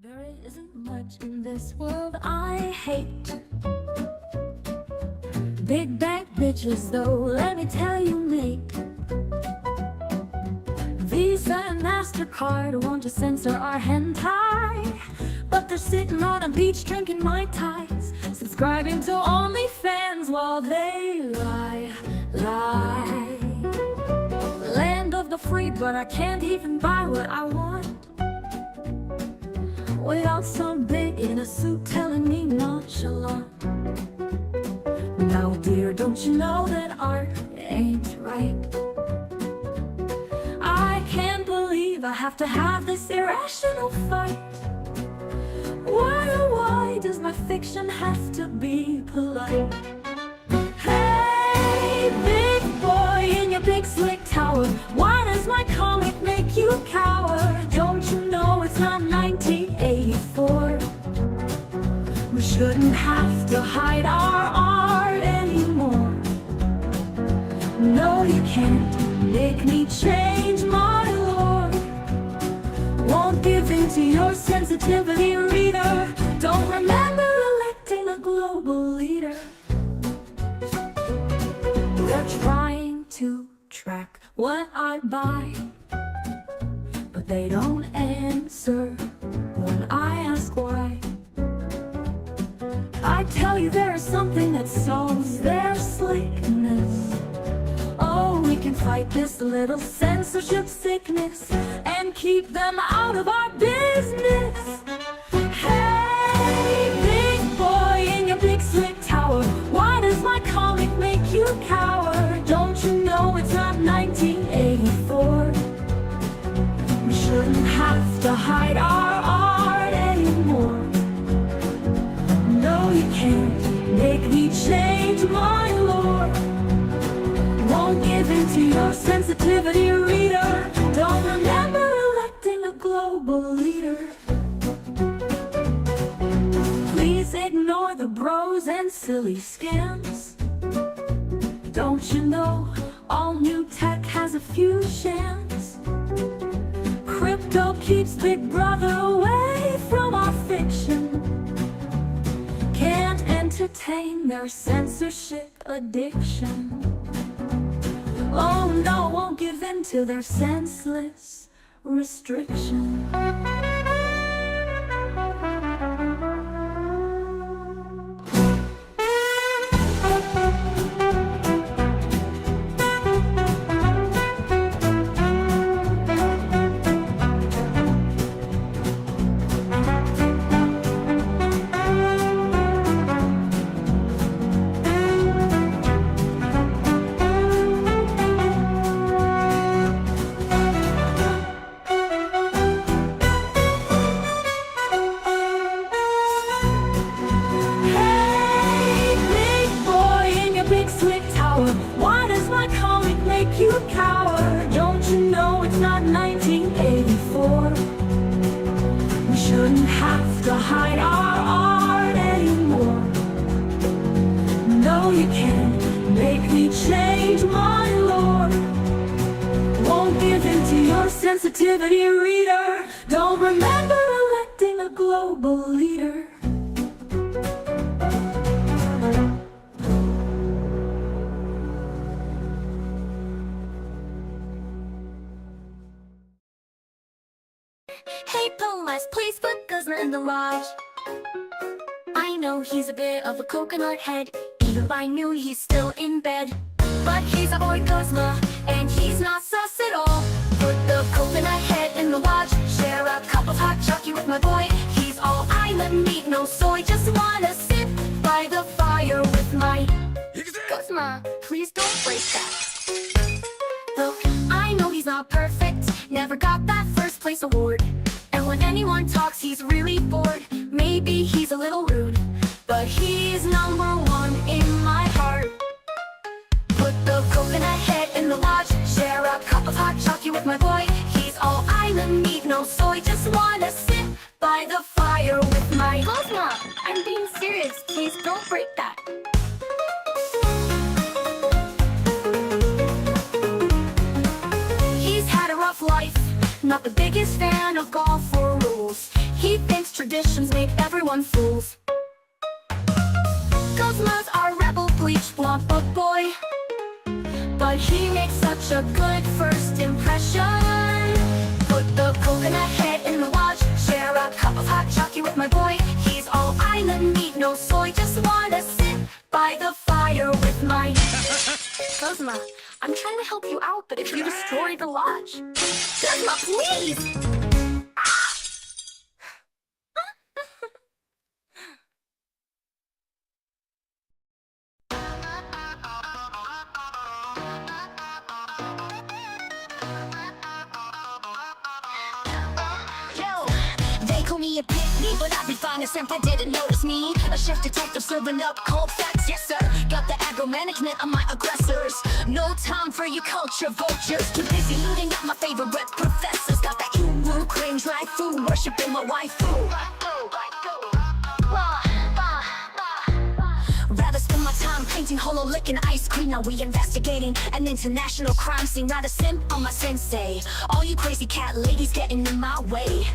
There isn't much in this world I hate. Big bag bitches though, let me tell you, mate. Visa and MasterCard want to censor our hentai, but they're sitting on a beach drinking Mai Tais, subscribing to OnlyFans while they lie. Land of the free, but I can't even buy what I want without some big in a suit telling me nonchalant. Now dear, don't you know that art ain't right? I can't believe I have to have this irrational fight. Why, oh why does my fiction have to be polite? Hey, big boy in your big slick tower, why does my comic make you cower? Don't you know it's not 1984? We shouldn't have to hide our art anymore. No, you can't make me change my lore. Won't give in to your sensitivity, reader. Don't remember electing a global leader. They're trying to track what I buy, but they don't answer when I ask why. I tell you there is something that solves their slickness. Oh, we can fight this little censorship sickness and keep them out of our business. Hey, big boy in your big slick tower, why does my comic make you cower? Don't you know it's not 1984? We shouldn't have to hide our art anymore. No, you can't make me change my lore. Won't give in to your sensitivity, reader. Don't remember electing a global leader. Please ignore the bros and silly scams. Don't you know all new tech has a few shams? Crypto keeps Big Brother away from our fiction. Can't entertain their censorship addiction. Oh no, won't give in to their senseless restriction. Why does my comic make you cower? Don't you know it's not 1984? We shouldn't have to hide our art anymore. No, you can't make me change my lore. Won't give in to your sensitivity, reader. Don't remember electing a global leader. Hey Pumas, please put Guzma in the lodge. I know he's a bit of a coconut head, even by noon he's still in bed. But he's a boy Guzma, and he's not sus at all. Put the coconut head in the lodge, share a cup of hot chocolate with my boy. He's all island meat, no soy, just wanna sit by the fire with my Guzma, please don't break that. Look, I know he's not perfect, never got that first place award. And when anyone talks, he's really bored. Maybe he's a little rude, but he's number one in my heart. Put the coconut head in the lodge, share a cup of hot chocolate with my boy. He's all island meat, no soy, just wanna sit by the fire with my Guzma, I'm being serious, please don't break that. He's had a rough life, not the biggest fan of golf or rules. He thinks traditions make everyone fools. Cosmo's our rebel bleach blonde boy, but he makes such a good first impression. Put the coconut head in the watch, share a cup of hot chocolate with my boy. He's all island meat, no soy, just wanna sit by the fire with my Cosmo, I'm trying to help you out, but if you destroy the lodge, Cosmo, please! They call me a pitney, but I'd be fine if they didn't notice me. A chef detective serving up cold facts, yes sir. Got the aggro management on my aggressors. No time for you culture vultures. Too busy looting up my favorite professors. Got that woo cringe right food, worshiping my waifu. Rather spend my time painting holo licking ice cream. Now we investigating an international crime scene. Rather simp on my sensei. All you crazy cat ladies getting in my way.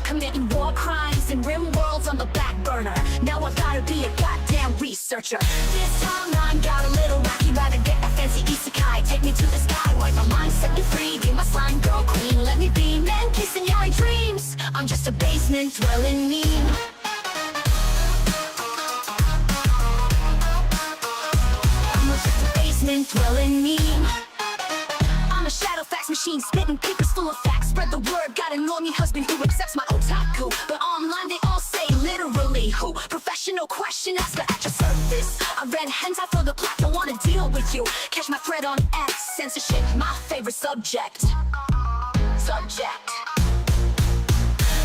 Committing war crimes in rim worlds on the back burner. Now I gotta be a goddamn researcher. This timeline got a little wacky. Rather get a fancy isekai. Take me to the sky, wipe my mind, set me free. Be my slime girl queen. Let me be man kissing your dreams. I'm just a basement dwelling meme. Dwelling meme. I'm a shadow fax machine, spitting papers full of facts. Spread the word, got a normie husband who accepts my otaku. But online they all say literally who. Professional question asker at your service. I read hentai for the plot, don't wanna deal with you. Catch my thread on X, censorship, my favorite subject.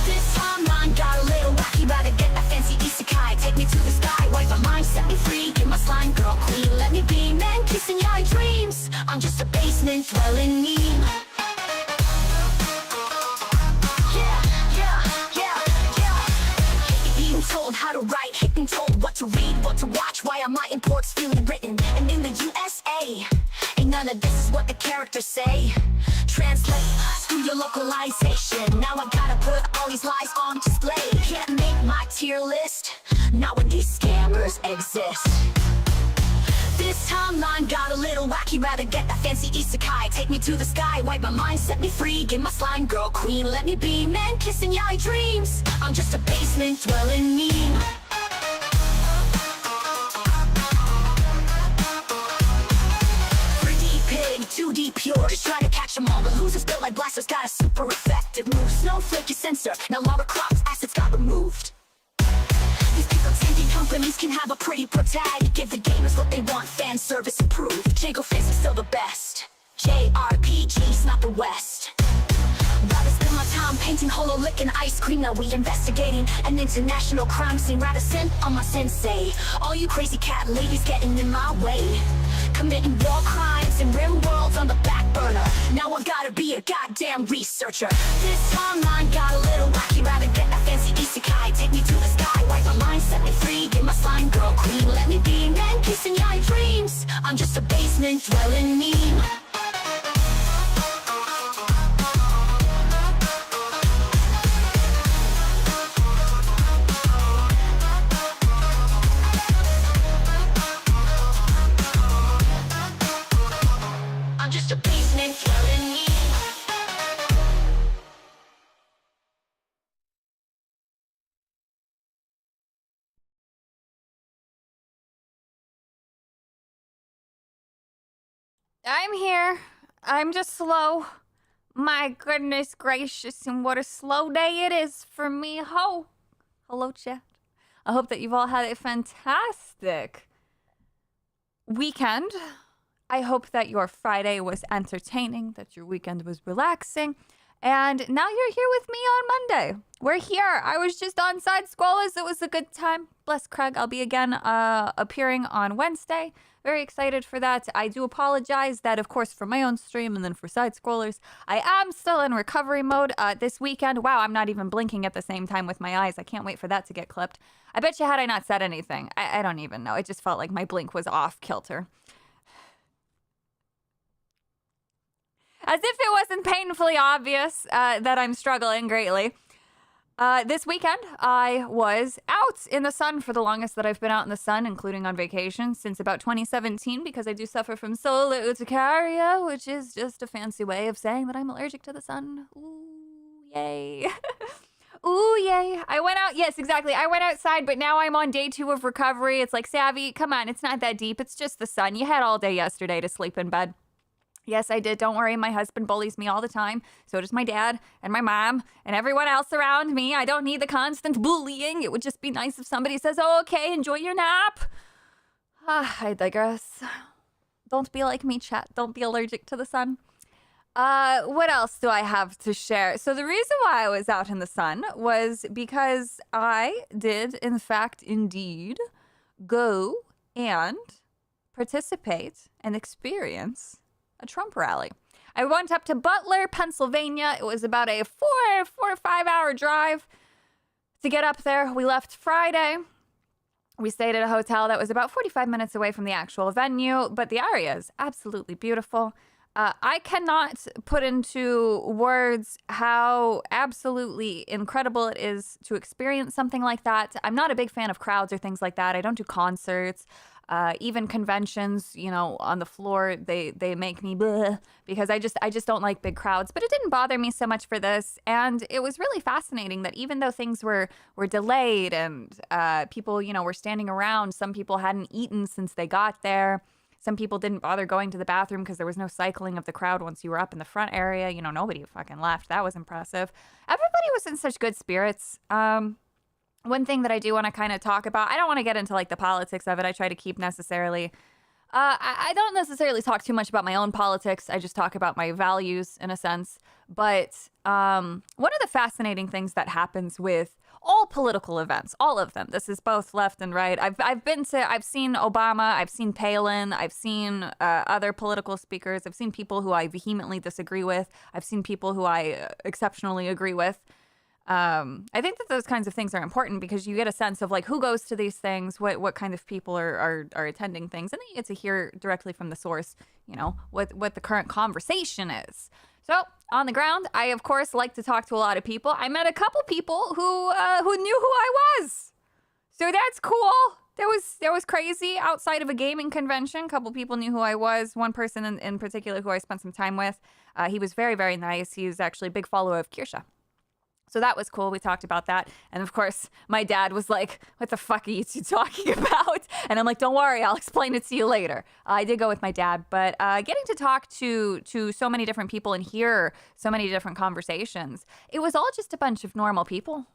This timeline got a little wacky. Rather get a fancy isekai. Take me to the sky, wipe my mind, set me free. Get my slime girl queen. Let me be man kissing your dreams. I'm just a basement dwelling meme. Being told how to write, being told what to read, what to watch. Why are my imports feeling written? And in the USA, ain't none of this is what the characters say. Translate, screw your localization. Now I gotta put all these lies on display. Can't make my tier list, not when these scammers exist. This timeline got a little wacky. Rather get that fancy isekai. Take me to the sky, wipe my mind, set me free. Get my slime girl queen. Let me be man kissing your dreams. I'm just a basement dwelling meme. Pig, 2D pure, just trying to catch them all. The losers built like blasters, got a super effective move. Snowflake is sensor, now lava crops, assets got removed. These people thinking companies can have a pretty pro tag. Give the gamers what they want, fan service approved. Jango Fizz is still the best. JRPG's not the West. Rather spend my time painting holo licking ice cream. Now we investigating an international crime scene. Rather simp on my sensei. All you crazy cat ladies getting in my way. Committing war crimes in rim worlds on the back burner. Now I gotta be a goddamn researcher. This timeline got a little wacky. Rather get a fancy isekai. Take me to the sky, wipe my mind, set me free. Get my slime girl queen. Let me be man kissing your dreams. I'm just a basement dwelling meme. Just a basement dwelling meme. I'm here. I'm just slow. My goodness gracious, and what a slow day it is for me. Hello, chat. I hope that you've all had a fantastic weekend. I hope that your Friday was entertaining, that your weekend was relaxing, and now you're here with me on Monday. We're here. I was just on Side Scrollers. It was a good time. Bless Craig. I'll be again appearing on Wednesday. Very excited for that. I do apologize that, of course, for my own stream and then for Side Scrollers, I am still in recovery mode this weekend. Wow, I'm not even blinking at the same time with my eyes. I can't wait for that to get clipped. I bet you had I not said anything, I don't even know. It just felt like my blink was off kilter. As if it wasn't painfully obvious that I'm struggling greatly. This weekend, I was out in the sun for the longest that I've been out in the sun, including on vacation, since about 2017, because I do suffer from solar urticaria, which is just a fancy way of saying that I'm allergic to the sun. Ooh, yay. Ooh, yay. I went out. Yes, exactly. I went outside, but now I'm on day 2 of recovery. It's like, Savvy, come on. It's not that deep. It's just the sun. You had all day yesterday to sleep in bed. Yes, I did. Don't worry. My husband bullies me all the time. So does my dad and my mom and everyone else around me. I don't need the constant bullying. It would just be nice if somebody says, oh, okay, enjoy your nap. I digress. Don't be like me, chat. Don't be allergic to the sun. What else do I have to share? So the reason why I was out in the sun was because I did, in fact, indeed, go and participate and experience a Trump rally. I went up to Butler, Pennsylvania. It was about a 4 or 5 hour drive to get up there. We left Friday. We stayed at a hotel that was about 45 minutes away from the actual venue, but the area is absolutely beautiful. I cannot put into words how absolutely incredible it is to experience something like that. I'm not a big fan of crowds or things like that. I don't do concerts. Even conventions, you know, on the floor, they make me bleh, because I just don't like big crowds. But it didn't bother me so much for this, and it was really fascinating that even though things were delayed and people, you know, were standing around, some people hadn't eaten since they got there. Some people didn't bother going to the bathroom because there was no cycling of the crowd once you were up in the front area. You know, nobody fucking left. That was impressive. Everybody was in such good spirits. One thing that I do want to kind of talk about, I don't want to get into like the politics of it. I try to keep necessarily, I don't necessarily talk too much about my own politics. I just talk about my values in a sense. But one of the fascinating things that happens with all political events, all of them, this is both left and right. I've seen Obama, I've seen Palin, I've seen other political speakers. I've seen people who I vehemently disagree with. I've seen people who I exceptionally agree with. I think that those kinds of things are important because you get a sense of like who goes to these things, what kind of people are attending things, and then you get to hear directly from the source, you know, what the current conversation is. So on the ground, I of course like to talk to a lot of people. I met a couple people who knew who I was, so that's cool. That was crazy. Outside of a gaming convention, a couple people knew who I was. One person in particular who I spent some time with, he was very, very nice. He was actually a big follower of Kirsha. So that was cool. We talked about that. And of course, my dad was like, what the fuck are you two talking about? And I'm like, don't worry, I'll explain it to you later. I did go with my dad, but getting to talk to so many different people and hear so many different conversations, it was all just a bunch of normal people.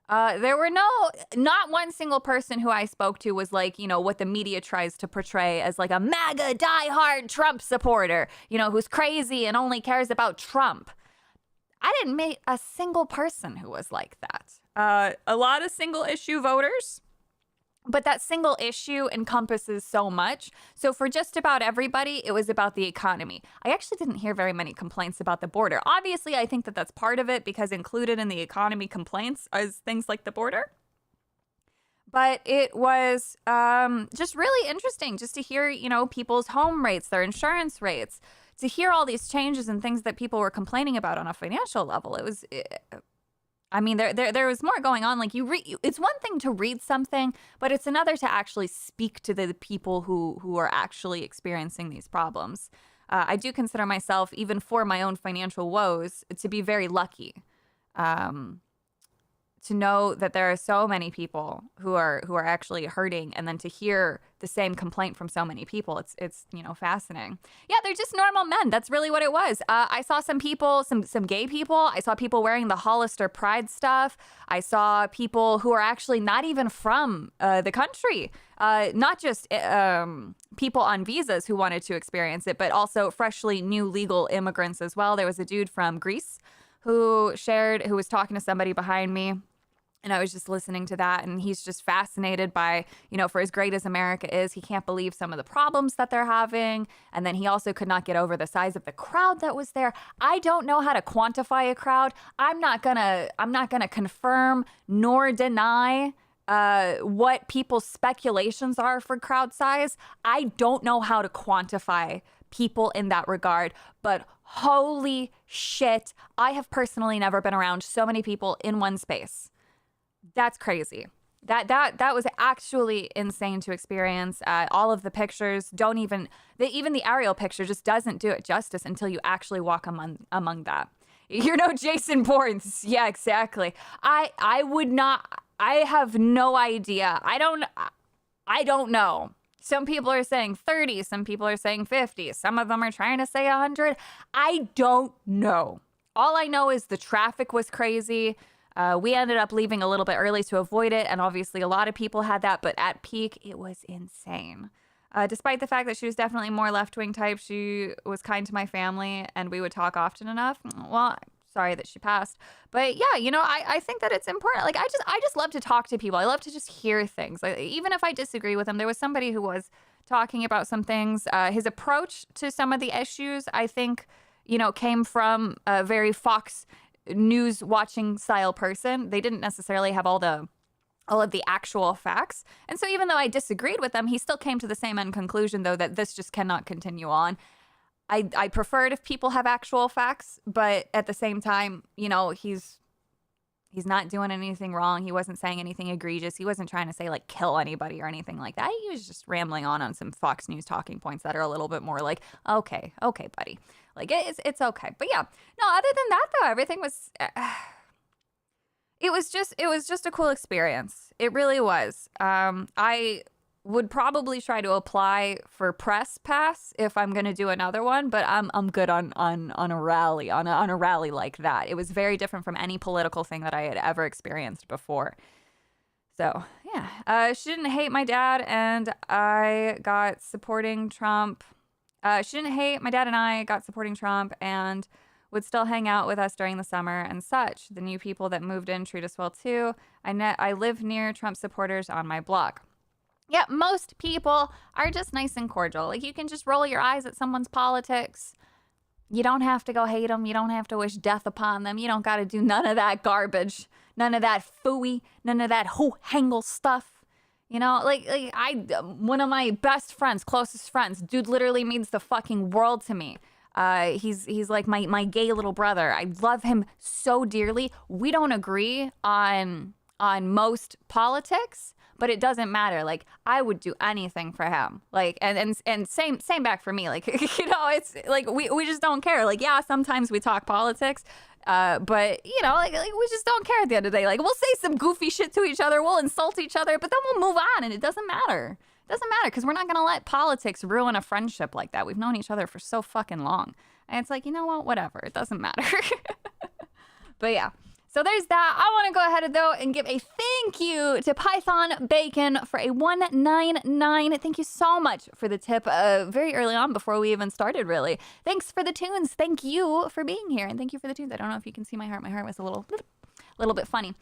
There were not one single person who I spoke to was like, you know, what the media tries to portray as like a MAGA diehard Trump supporter, you know, who's crazy and only cares about Trump. I didn't meet a single person who was like that. A lot of single issue voters, but that single issue encompasses so much. So for just about everybody, it was about the economy. I actually didn't hear very many complaints about the border. Obviously, I think that that's part of it because included in the economy complaints is things like the border. But it was just really interesting just to hear, you know, people's home rates, their insurance rates, to hear all these changes and things that people were complaining about on a financial level. It was, I mean, there was more going on. Like it's one thing to read something, but it's another to actually speak to the people who are actually experiencing these problems. I do consider myself, even for my own financial woes, to be very lucky. To know that there are so many people who are actually hurting, and then to hear the same complaint from so many people, it's you know, fascinating. Yeah, they're just normal men. That's really what it was. I saw some people, some gay people. I saw people wearing the Hollister Pride stuff. I saw people who are actually not even from the country. Not just people on visas who wanted to experience it, but also freshly new legal immigrants as well. There was a dude from Greece who was talking to somebody behind me. And I was just listening to that, and he's just fascinated by, you know, for as great as America is, he can't believe some of the problems that they're having. And then he also could not get over the size of the crowd that was there. I don't know how to quantify a crowd. I'm not gonna confirm nor deny what people's speculations are for crowd size. I don't know how to quantify people in that regard, but Holy shit. I have personally never been around so many people in one space. That's crazy. That was actually insane to experience. All of the pictures don't even the aerial picture just doesn't do it justice until you actually walk among that. You're no Jason Bourne. Yeah, exactly. I would not. I have no idea. I don't know. Some people are saying 30. Some people are saying 50. Some of them are trying to say 100. I don't know. All I know is the traffic was crazy. We ended up leaving a little bit early to avoid it, and obviously a lot of people had that, but at peak, it was insane. Despite the fact that she was definitely more left-wing type, she was kind to my family, and we would talk often enough. Well, sorry that she passed. But yeah, I think that it's important. Like, I just love to talk to people. I love to just hear things. Like, even if I disagree with them, there was somebody who was talking about some things. His approach to some of the issues, I think, came from a very Fox News watching style person. They didn't necessarily have all of the actual facts. And so even though I disagreed with them, he still came to the same end conclusion, though, that this just cannot continue on. I prefer it if people have actual facts, but at the same time, he's not doing anything wrong. He wasn't saying anything egregious. He wasn't trying to say, like, kill anybody or anything like that. He was just rambling on some Fox News talking points that are a little bit more like, okay, buddy. Like, it's okay. But yeah, no, other than that, though, everything was, it was just a cool experience. It really was. I would probably try to apply for press pass if I'm going to do another one, but I'm good on a rally, on a rally like that. It was very different from any political thing that I had ever experienced before. So, yeah. She didn't hate my dad, and I got supporting Trump. She didn't hate my dad, and I got supporting Trump, and would still hang out with us during the summer and such. The new people that moved in treat us well, too. I live near Trump supporters on my block. Yeah, most people are just nice and cordial. Like, you can just roll your eyes at someone's politics. You don't have to go hate them. You don't have to wish death upon them. You don't got to do none of that garbage, none of that phooey, none of that hoo-hangle stuff. One of my best friends, closest friends, dude literally means the fucking world to me. He's like my gay little brother. I love him so dearly. We don't agree on most politics, but it doesn't matter. Like, I would do anything for him. Like, and same back for me. Like, it's like we just don't care. Like, yeah, sometimes we talk politics, but like we just don't care at the end of the day. Like, we'll say some goofy shit to each other, we'll insult each other, but then we'll move on, and it doesn't matter. It doesn't matter, because we're not gonna let politics ruin a friendship like that. We've known each other for so fucking long, and it's like, you know what? Whatever. It doesn't matter. But yeah. So there's that. I want to go ahead, though, and give a thank you to Python Bacon for a $1.99. Thank you so much for the tip very early on, before we even started, really. Thanks for the tunes. Thank you for being here, and thank you for the tunes. I don't know if you can see my heart. My heart was a little bit funny.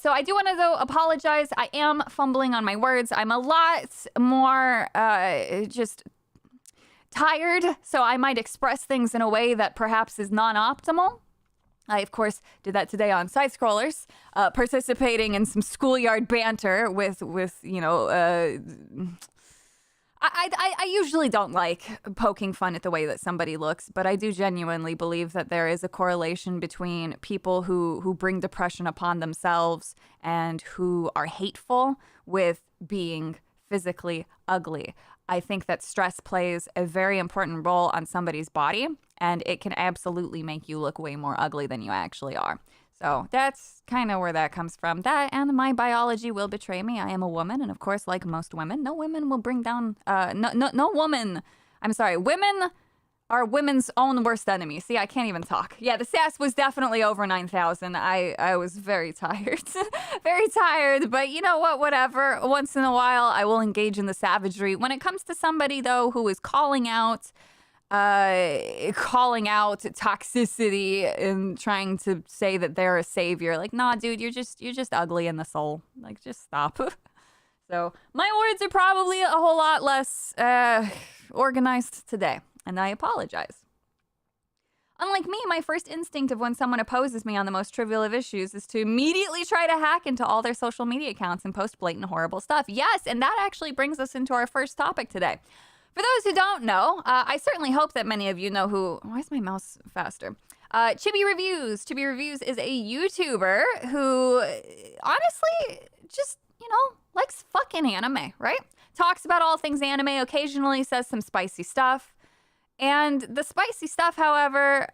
So I do want to, though, apologize. I am fumbling on my words. I'm a lot more just tired, so I might express things in a way that perhaps is non-optimal. I, of course, did that today on Side Scrollers, participating in some schoolyard banter with I usually don't like poking fun at the way that somebody looks, but I do genuinely believe that there is a correlation between people who bring depression upon themselves and who are hateful with being physically ugly. I think that stress plays a very important role on somebody's body, and it can absolutely make you look way more ugly than you actually are. So that's kind of where that comes from. That and my biology will betray me. I am a woman, and of course, like most women, no women will bring down, no woman, I'm sorry, women are women's own worst enemy. See, I can't even talk. Yeah, the SAS was definitely over 9,000. I was very tired. Very tired, but you know what? Whatever. Once in a while, I will engage in the savagery. When it comes to somebody, though, who is calling out toxicity and trying to say that they're a savior, like, nah, dude, you're just ugly in the soul. Like, just stop. So my words are probably a whole lot less organized today, and I apologize. Unlike me, my first instinct of when someone opposes me on the most trivial of issues is to immediately try to hack into all their social media accounts and post blatant horrible stuff. Yes, and that actually brings us into our first topic today. For those who don't know, I certainly hope that many of you know who. Why is my mouse faster? Chibi Reviews. Chibi Reviews is a YouTuber who honestly just, likes fucking anime, right? Talks about all things anime, occasionally says some spicy stuff. And the spicy stuff, however,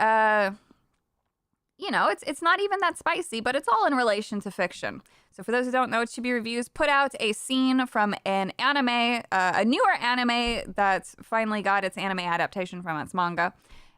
it's not even that spicy, but it's all in relation to fiction. So for those who don't know, Chibi Reviews put out a scene from an anime, a newer anime that's finally got its anime adaptation from its manga.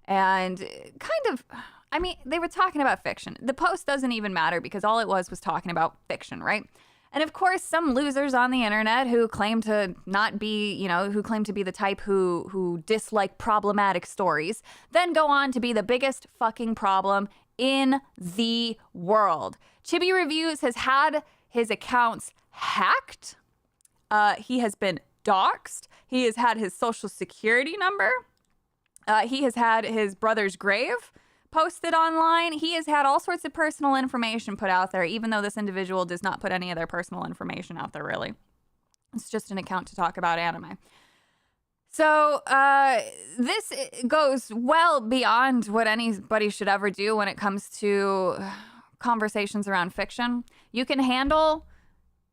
And they were talking about fiction. The post doesn't even matter because all it was talking about fiction, right? And of course, some losers on the internet who claim to not be, who claim to be the type who dislike problematic stories, then go on to be the biggest fucking problem in the world. Chibi Reviews has had his accounts hacked. He has been doxxed. He has had his social security number. He has had his brother's grave posted online. He has had all sorts of personal information put out there, even though this individual does not put any of their personal information out there, really. It's just an account to talk about anime. So this goes well beyond what anybody should ever do when it comes to conversations around fiction. You can handle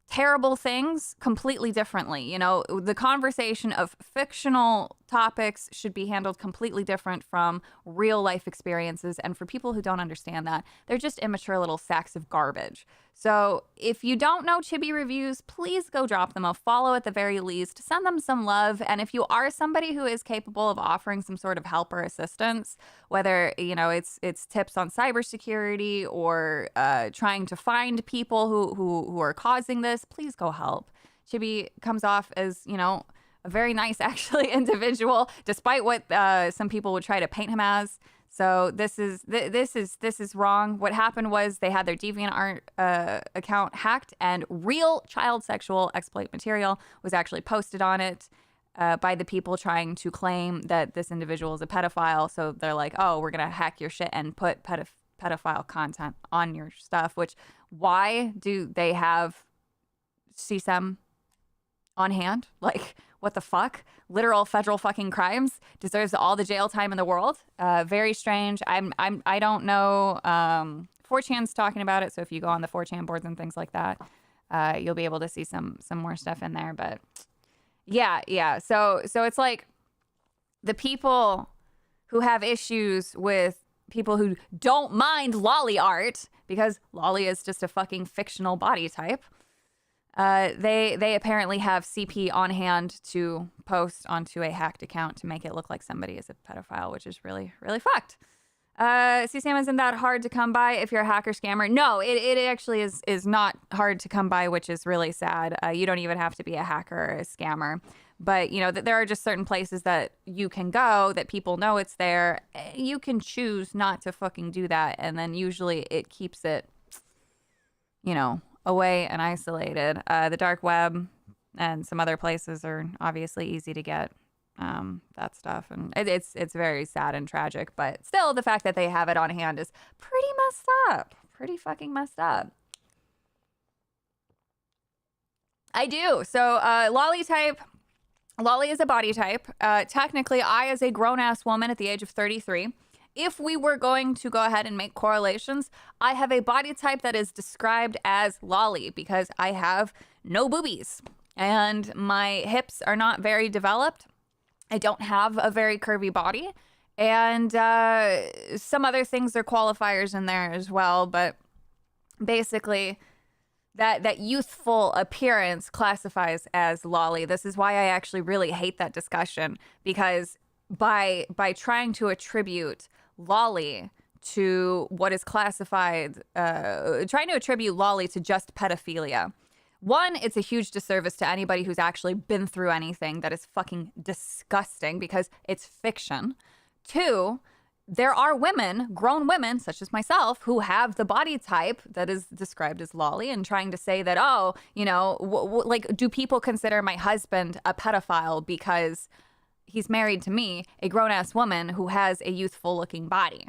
terrible things completely differently. The conversation of fictional topics should be handled completely different from real life experiences. And for people who don't understand that, they're just immature little sacks of garbage. So if you don't know Chibi Reviews, please go drop them a follow at the very least. Send them some love. And if you are somebody who is capable of offering some sort of help or assistance, whether, it's tips on cybersecurity or trying to find people who are causing this, please go help. Chibi comes off as, a very nice, actually, individual, despite what some people would try to paint him as. So this is wrong. What happened was they had their DeviantArt account hacked, and real child sexual exploit material was actually posted on it by the people trying to claim that this individual is a pedophile. So they're like, oh, we're gonna hack your shit and put pedophile content on your stuff. Which, why do they have CSEM on hand? Like, what the fuck? Literal federal fucking crimes, deserves all the jail time in the world. Very strange. I don't know. 4chan's talking about it, so if you go on the 4chan boards and things like that, you'll be able to see some more stuff in there. But yeah. So it's like the people who have issues with people who don't mind lolly art, because lolly is just a fucking fictional body type. They apparently have CP on hand to post onto a hacked account to make it look like somebody is a pedophile, which is really, really fucked. CSAM isn't that hard to come by if you're a hacker scammer. No, it actually is not hard to come by, which is really sad. You don't even have to be a hacker or a scammer. But, there are just certain places that you can go that people know it's there. You can choose not to fucking do that. And then usually it keeps it, away and isolated. The dark web and some other places are obviously easy to get that stuff, and it's very sad and tragic. But still, the fact that they have it on hand is pretty messed up. Pretty fucking messed up. I do. So lolly is a body type. Technically, I, as a grown-ass woman at the age of 33, if we were going to go ahead and make correlations, I have a body type that is described as lolly because I have no boobies and my hips are not very developed. I don't have a very curvy body, and some other things are qualifiers in there as well. But basically, that youthful appearance classifies as lolly. This is why I actually really hate that discussion, because by trying to attribute lolly to what is classified, trying to attribute lolly to just pedophilia. One, it's a huge disservice to anybody who's actually been through anything that is fucking disgusting because it's fiction. Two, there are women, grown women, such as myself, who have the body type that is described as lolly, and trying to say that, do people consider my husband a pedophile because he's married to me, a grown-ass woman who has a youthful-looking body?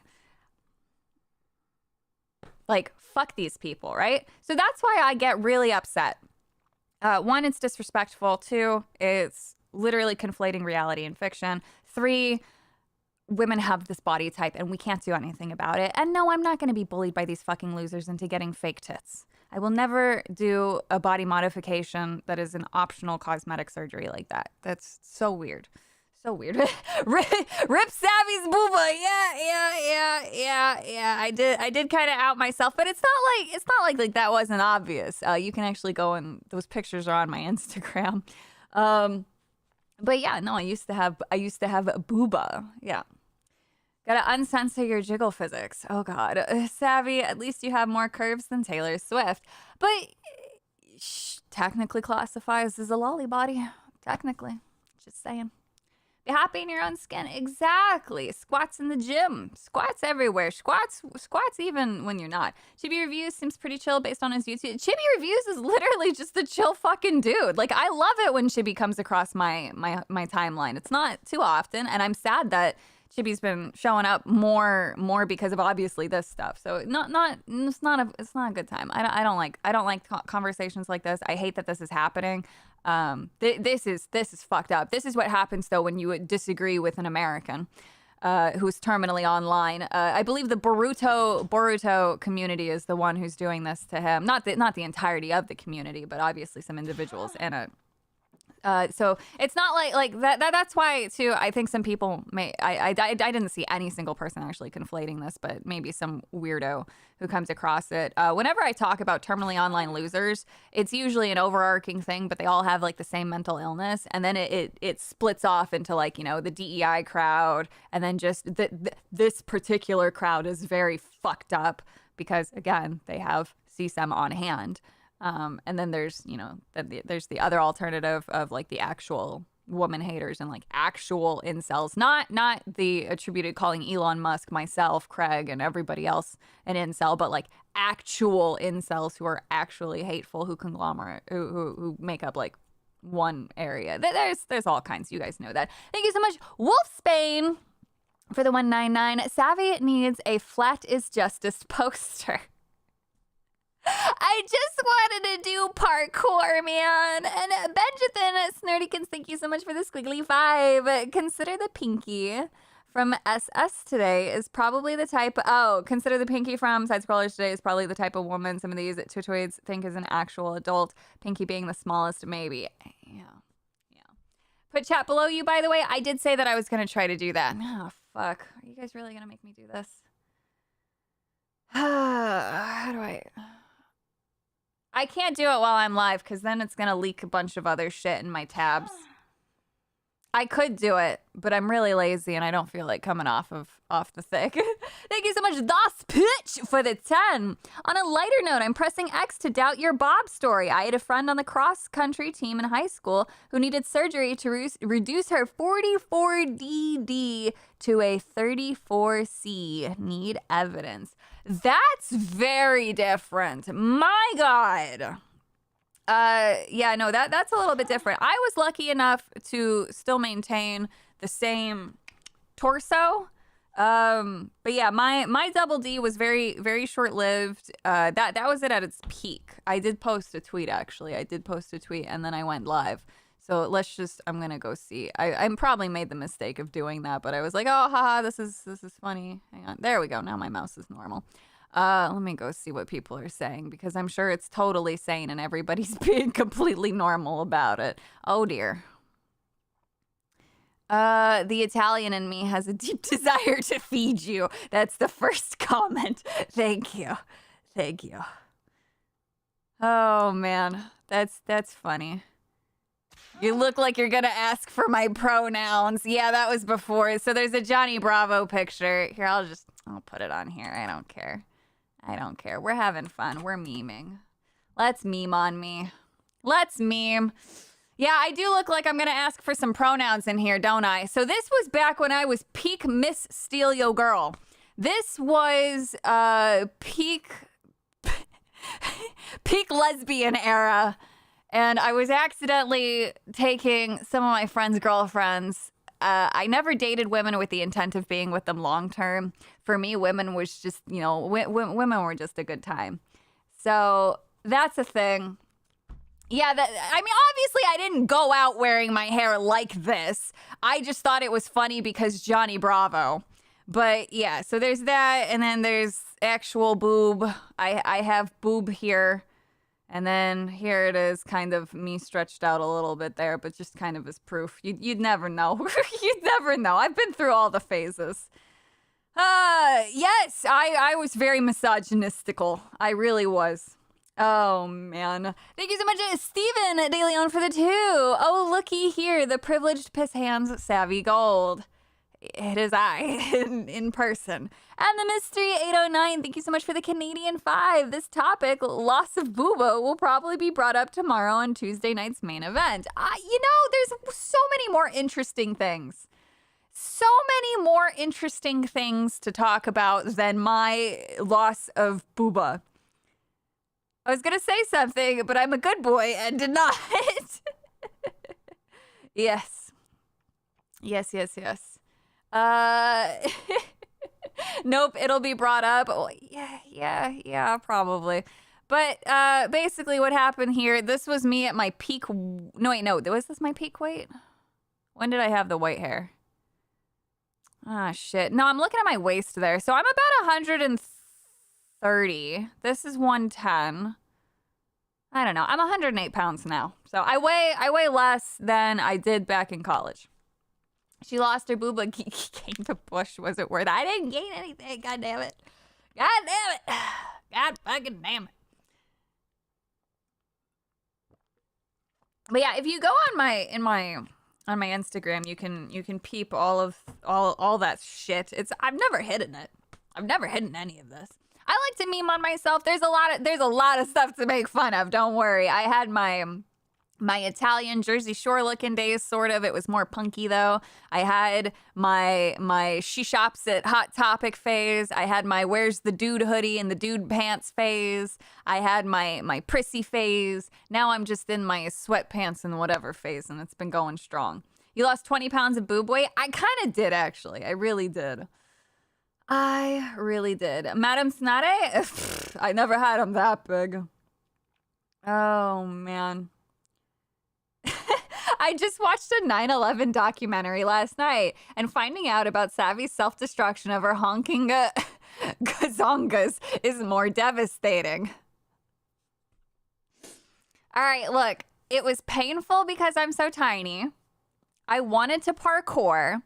Like, fuck these people, right? So that's why I get really upset. One, it's disrespectful. Two, it's literally conflating reality and fiction. 3, women have this body type and we can't do anything about it. And no, I'm not going to be bullied by these fucking losers into getting fake tits. I will never do a body modification that is an optional cosmetic surgery like that. That's so weird. So weird. Rip Savvy's booba. Yeah. I did kind of out myself, but it's not like that wasn't obvious. You can actually go and those pictures are on my Instagram. But yeah, no, I used to have a booba. Yeah. Gotta uncensor your jiggle physics. Oh God. Savvy, at least you have more curves than Taylor Swift. But technically classifies as a lolly body. Technically. Just saying. Be happy in your own skin. Exactly. Squats in the gym. Squats everywhere. Squats even when you're not. Chibi Reviews seems pretty chill based on his YouTube. Chibi Reviews is literally just a chill fucking dude. Like, I love it when Chibi comes across my timeline. It's not too often, and I'm sad that Chibi's been showing up more because of obviously this stuff. So it's not a good time. I don't like conversations like this. I hate that this is happening. This is fucked up. This is what happens though when you would disagree with an American who's terminally online. I believe the Boruto community is the one who's doing this to him. Not the entirety of the community, but obviously some individuals in it. So it's not like that. That's why too. I think some people may. I didn't see any single person actually conflating this, but maybe some weirdo who comes across it. Whenever I talk about terminally online losers, it's usually an overarching thing, but they all have like the same mental illness, and then it splits off into like, you know, the DEI crowd, and then just this particular crowd is very fucked up because again they have CSEM on hand. And then there's, you know, there's the other alternative of like the actual woman haters and like actual incels, not the attributed calling Elon Musk, myself, Craig, and everybody else an incel, but like actual incels who are actually hateful, who conglomerate, who make up like one area. There's all kinds. You guys know that. Thank you so much, Wolf Spain, for the 199. Savvy needs a flat is justice poster. I just wanted to do parkour, man. And Benjamin Snurdykins, thank you so much for the squiggly 5. Consider the pinky from SS today is probably the type. Oh, consider the pinky from Side Scrollers today is probably the type of woman some of these twitoids think is an actual adult. Pinky being the smallest, maybe. Yeah. Put chat below you, by the way. I did say that I was going to try to do that. Oh, fuck. Are you guys really going to make me do this? How do I can't do it while I'm live because then it's going to leak a bunch of other shit in my tabs. I could do it, but I'm really lazy and I don't feel like coming off the thick. Thank you so much, Das Pitch, for the 10. On a lighter note, I'm pressing X to doubt your Bob story. I had a friend on the cross-country team in high school who needed surgery to reduce her 44DD to a 34C. Need evidence. That's very different. My God. Yeah, no, that's a little bit different. I was lucky enough to still maintain the same torso. But yeah, my double D was very, very short-lived. That was it at its peak. I did post a tweet, actually. I did post a tweet, and then I went live. So I'm gonna go see. I probably made the mistake of doing that, but I was like, oh, haha, this is funny. Hang on. There we go. Now my mouse is normal. Let me go see what people are saying because I'm sure it's totally sane and everybody's being completely normal about it. Oh dear. The Italian in me has a deep desire to feed you. That's the first comment. Thank you. Oh man, that's funny. You look like you're gonna ask for my pronouns. Yeah, that was before. So there's a Johnny Bravo picture. Here, I'll put it on here. I don't care. We're having fun. We're memeing. Let's meme on me. Let's meme. Yeah, I do look like I'm going to ask for some pronouns in here, don't I? So this was back when I was peak Miss Steal Yo Girl. This was peak lesbian era. And I was accidentally taking some of my friends' girlfriends. I never dated women with the intent of being with them long term. For me, women was just, you know, women were just a good time. So that's a thing. Yeah, I mean, obviously I didn't go out wearing my hair like this. I just thought it was funny because Johnny Bravo. But yeah, so there's that, and then there's actual boob. I have boob here, and then here it is, kind of me stretched out a little bit there, but just kind of as proof. You'd never know. You'd never know. I've been through all the phases. Yes, I was very misogynistical. I really was. Oh, man. Thank you so much, Steven De Leon, for the 2. Oh, looky here. The privileged piss hands, Savvy Gold. It is I in person. And the Mystery 809, thank you so much for the Canadian 5. This topic, loss of boobo, will probably be brought up tomorrow on Tuesday night's main event. There's so many more interesting things. So many more interesting things to talk about than my loss of booba. I was going to say something, but I'm a good boy and did not. Yes. Yes. Nope, it'll be brought up. Oh, yeah, probably. But basically what happened here, this was me at my peak. Was this my peak weight? When did I have the white hair? Ah, shit. No, I'm looking at my waist there. So I'm about 130. This is 110. I don't know. I'm 108 pounds now. So I weigh less than I did back in college. She lost her boob, but gained the bush. Was it worth it? I didn't gain anything. God damn it. God damn it. God fucking damn it. But yeah, if you go on my Instagram, you can peep all that shit. I've never hidden it. I've never hidden any of this. I like to meme on myself. There's a lot of stuff to make fun of. Don't worry. I had my Italian Jersey Shore looking days, sort of. It was more punky though. I had my she shops at Hot Topic phase. I had my where's the dude hoodie and the dude pants phase. I had my prissy phase. Now I'm just in my sweatpants and whatever phase, and it's been going strong. You lost 20 pounds of boob weight? I kind of did, actually. I really did. Madam Snade? I never had him that big. Oh, man. I just watched a 9/11 documentary last night, and finding out about Savvy's self-destruction of her honking gazongas is more devastating. All right, look, it was painful because I'm so tiny. I wanted to parkour.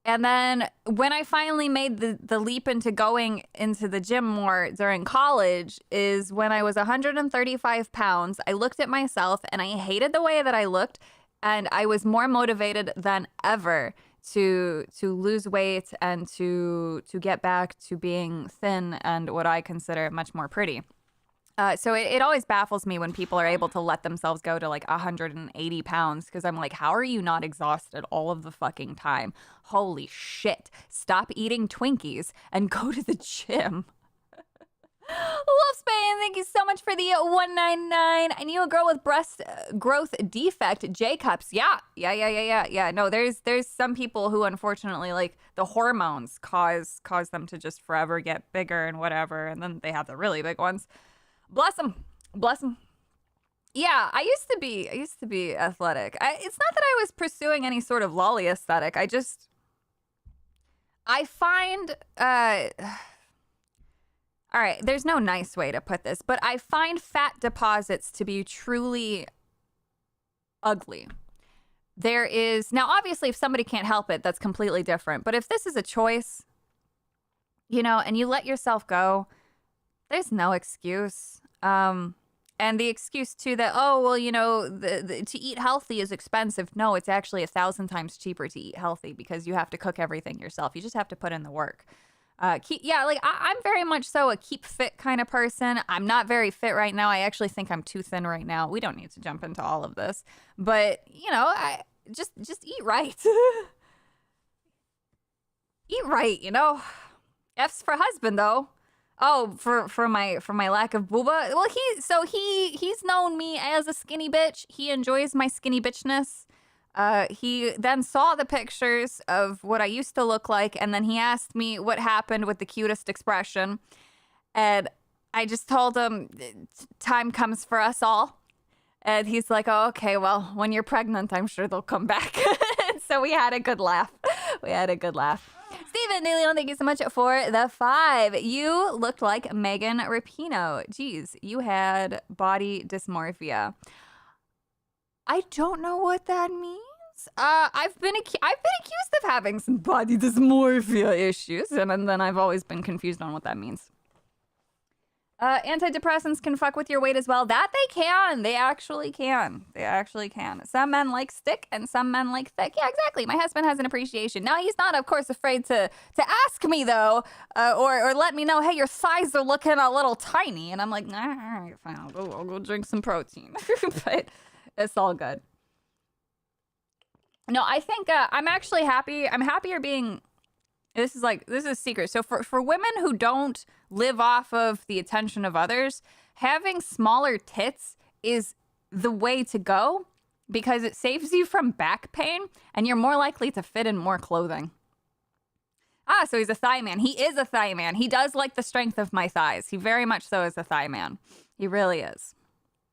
And then when I finally made the leap into going into the gym more during college is when I was 135 pounds. I looked at myself and I hated the way that I looked. And I was more motivated than ever to lose weight and to get back to being thin and what I consider much more pretty. So it always baffles me when people are able to let themselves go to like 180 pounds because I'm like, how are you not exhausted all of the fucking time? Holy shit. Stop eating Twinkies and go to the gym. Love Spain, thank you so much for the 199. I knew a girl with breast growth defect, J-cups. Yeah. No, there's some people who unfortunately like the hormones cause them to just forever get bigger and whatever, and then they have the really big ones. Bless them. Yeah, I used to be athletic. It's not that I was pursuing any sort of lolly aesthetic. I find all right, there's no nice way to put this, but I find fat deposits to be truly ugly. There is, now obviously if somebody can't help it, that's completely different. But if this is a choice, and you let yourself go, there's no excuse. And the excuse too that, to eat healthy is expensive. No, it's actually 1,000 times cheaper to eat healthy because you have to cook everything yourself. You just have to put in the work. I'm very mumuch so a keep fit kind of person. I'm not very fit right now. I actually think I'm too thin right now. We don't need to jump into all of this, but I just eat right. Eat right, F's for husband though. Oh, for my lack of booba. Well, he's known me as a skinny bitch. He enjoys my skinny bitchness. He then saw the pictures of what I used to look like, and then he asked me what happened with the cutest expression. And I just told him time comes for us all. And he's like, oh, okay, well, when you're pregnant, I'm sure they'll come back. So we had a good laugh. Steven De Leon, thank you so much for the 5. You looked like Megan Rapinoe. Geez, you had body dysmorphia. I don't know what that means. I've been accused of having some body dysmorphia issues, and then I've always been confused on what that means. Antidepressants can fuck with your weight as well. That they can. They actually can. Some men like stick and some men like thick. Yeah, exactly. My husband has an appreciation. Now, he's not, of course, afraid to ask me, though, or let me know, hey, your thighs are looking a little tiny. And I'm like, all right, fine. I'll go drink some protein. But it's all good. No, I think I'm actually happy. I'm happier being... This is a secret. So for women who don't live off of the attention of others, having smaller tits is the way to go because it saves you from back pain and you're more likely to fit in more clothing. So he's a thigh man. He is a thigh man. He does like the strength of my thighs. He very much so is a thigh man. He really is.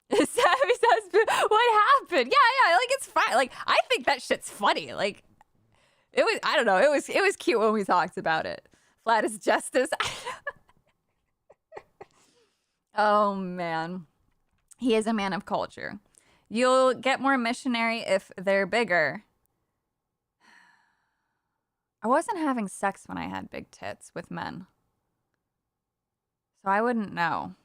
What happened? Yeah, like it's fine. Like I think that shit's funny. Like it was, I don't know. It was cute when we talked about it. Flat as justice. Oh man. He is a man of culture. You'll get more missionary if they're bigger. I wasn't having sex when I had big tits with men. So I wouldn't know.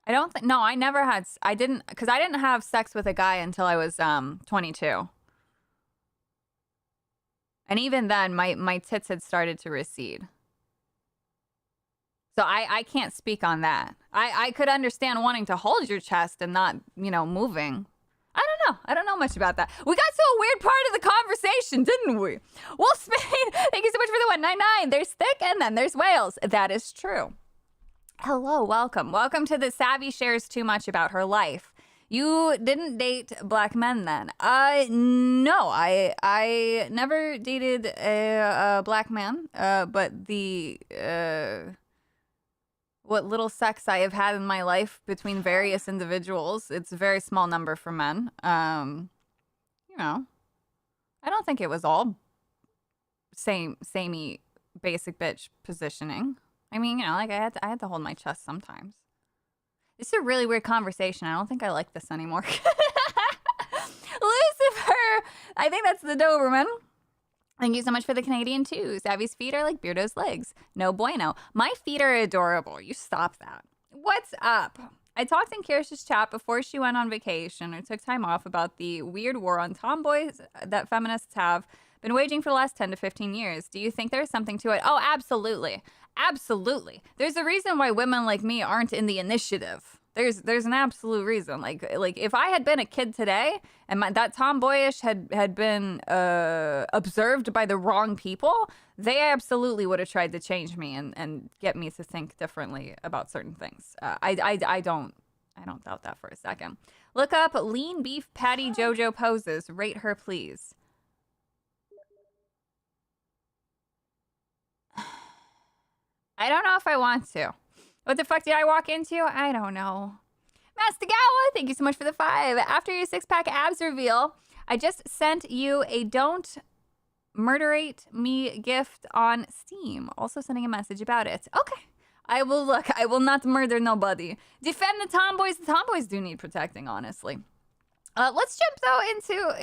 I never had, because I didn't have sex with a guy until I was 22. And even then, my tits had started to recede. So I can't speak on that. I could understand wanting to hold your chest and not, moving. I don't know much about that. We got to a weird part of the conversation, didn't we? Wolf Spain, thank you so much for the 199. There's thick and then there's whales. That is true. Hello, welcome. Welcome to the Savvy Shares Too Much About Her Life. You didn't date black men then? No, I never dated a black man, but what little sex I have had in my life between various individuals, it's a very small number for men. I don't think it was all samey basic bitch positioning. I mean, like I had to hold my chest sometimes. This is a really weird conversation. I don't think I like this anymore. Lucifer! I think that's the Doberman. Thank you so much for the Canadian too. Savvy's feet are like Beardo's legs. No bueno. My feet are adorable. You stop that. What's up? I talked in Kirsch's chat before she went on vacation or took time off about the weird war on tomboys that feminists have been waging for the last 10 to 15 years. Do you think there's something to it? Oh, absolutely. Absolutely. There's a reason why women like me aren't in the initiative. There's an absolute reason. Like if I had been a kid today and that tomboyish had been observed by the wrong people, they absolutely would have tried to change me and get me to think differently about certain things. I don't doubt that for a second. Look up lean beef patty JoJo poses. Rate her, please. I don't know if I want to. What the fuck did I walk into? I don't know. Mastagawa, thank you so much for the 5. After your 6-pack abs reveal, I just sent you a don't murderate me gift on Steam. Also sending a message about it. Okay. I will look. I will not murder nobody. Defend the tomboys. The tomboys do need protecting, honestly. Let's jump though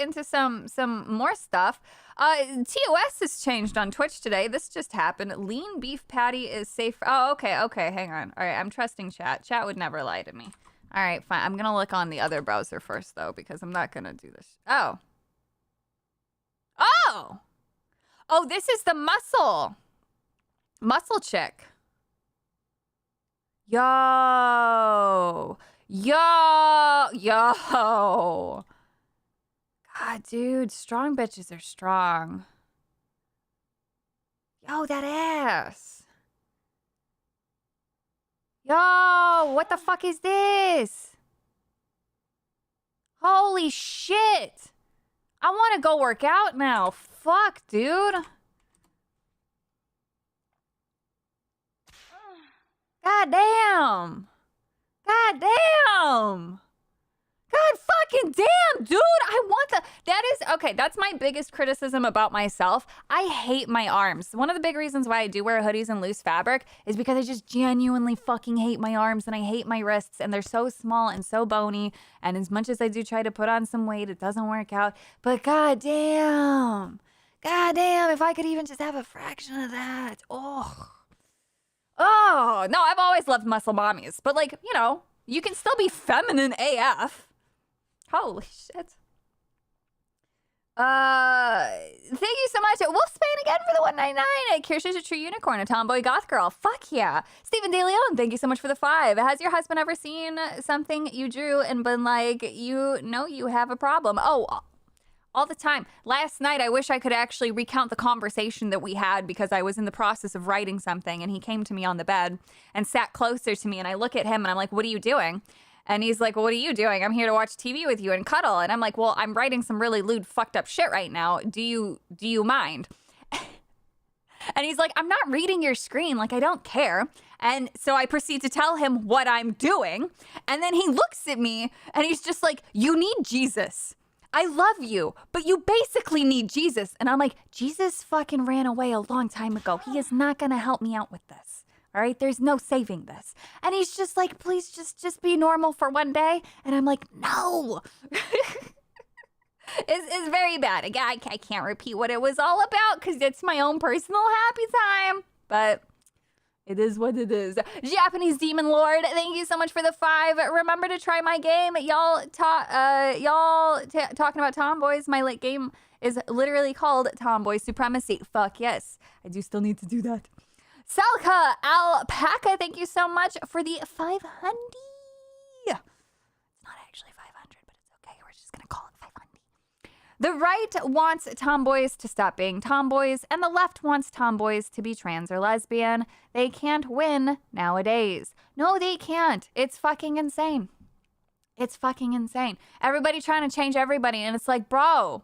into some more stuff. TOS has changed on Twitch today. This just happened. Lean beef patty is safe. Oh, okay, hang on. All right, I'm trusting chat. Chat would never lie to me. All right, fine. I'm gonna look on the other browser first though, because I'm not gonna do this. Oh, this is the muscle chick. Yo. God, dude, strong bitches are strong. Yo, that ass. Yo, what the fuck is this? Holy shit. I want to go work out now. Fuck, dude. God damn. God damn. God damn, dude, I want that's my biggest criticism about myself. I hate my arms. One of the big reasons why I do wear hoodies and loose fabric is because I just genuinely fucking hate my arms and I hate my wrists, and they're so small and so bony, and as much as I do try to put on some weight, it doesn't work out. But goddamn, if I could even just have a fraction of that. Oh, no, I've always loved muscle mommies, but like, you know, you can still be feminine AF. Holy shit. Thank you so much. Wolf Spain again for the 199. Kirsha's a true unicorn, a tomboy goth girl. Fuck yeah. Stephen De Leon, thank you so much for the 5. Has your husband ever seen something you drew and been like, you know you have a problem? Oh, all the time. Last night, I wish I could actually recount the conversation that we had because I was in the process of writing something and he came to me on the bed and sat closer to me, and I look at him and I'm like, what are you doing? And he's like, well, what are you doing? I'm here to watch TV with you and cuddle. And I'm like, well, I'm writing some really lewd, fucked up shit right now. Do you mind? And he's like, I'm not reading your screen. Like, I don't care. And so I proceed to tell him what I'm doing. And then he looks at me and he's just like, you need Jesus. I love you, but you basically need Jesus. And I'm like, Jesus fucking ran away a long time ago. He is not going to help me out with this. All right, there's no saving this. And he's just like, please just be normal for one day. And I'm like, no. It's very bad. Again, I can't repeat what it was all about because it's my own personal happy time. But it is what it is. Japanese Demon Lord, thank you so much for the 5. Remember to try my game. Y'all talking about tomboys. My late game is literally called Tomboy Supremacy. Fuck yes. I do still need to do that. Salka Alpaca, thank you so much for the 500. It's not actually 500, but it's okay. We're just going to call it 500. The right wants tomboys to stop being tomboys, and the left wants tomboys to be trans or lesbian. They can't win nowadays. No, they can't. It's fucking insane. It's fucking insane. Everybody trying to change everybody, and it's like, bro,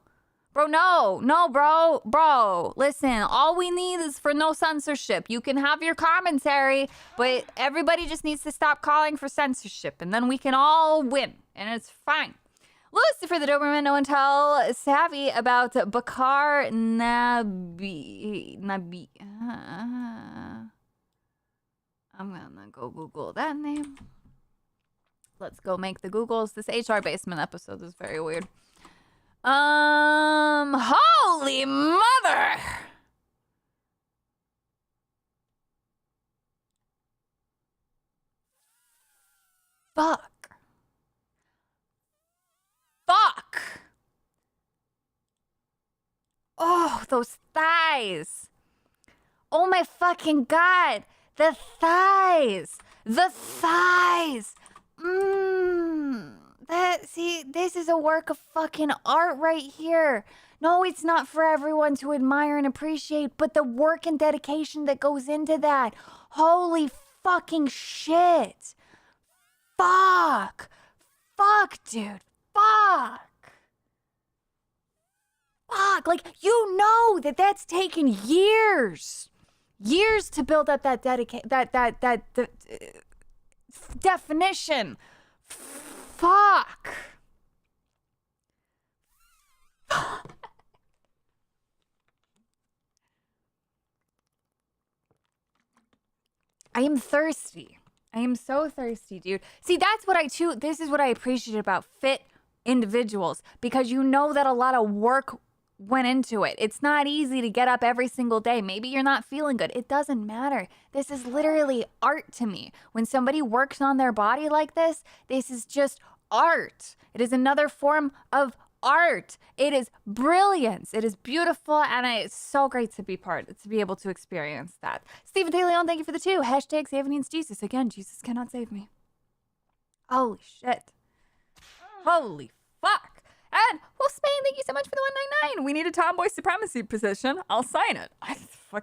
no, bro. Listen, all we need is for no censorship. You can have your commentary, but everybody just needs to stop calling for censorship, and then we can all win, and it's fine. Lucifer the Doberman, no one tell savvy about Bakar Nabi. I'm gonna go Google that name. Let's go make the Googles. This HR Basement episode is very weird. Holy mother! Fuck. Oh, those thighs. Oh my fucking God. The thighs. This is a work of fucking art right here. No, it's not for everyone to admire and appreciate, but the work and dedication that goes into that. Holy fucking shit. Fuck, dude. Fuck. Like, you know that's taken years to build up that definition. Fuck. I am thirsty. I am so thirsty, dude. See, this is what I appreciate about fit individuals, because you know that a lot of work went into it. It's not easy to get up every single day. Maybe you're not feeling good. It doesn't matter. This is literally art to me. When somebody works on their body like this is just art. It is another form of art. It is brilliance. It is beautiful, and it's so great to be able to experience that. Stephen De Leon, thank you for the 2. Hashtag Saving Needs Jesus. Again, Jesus cannot save me. Holy shit. Holy fuck. And Wolf Spain, thank you so much for the 199. We need a tomboy supremacy position. I'll sign it.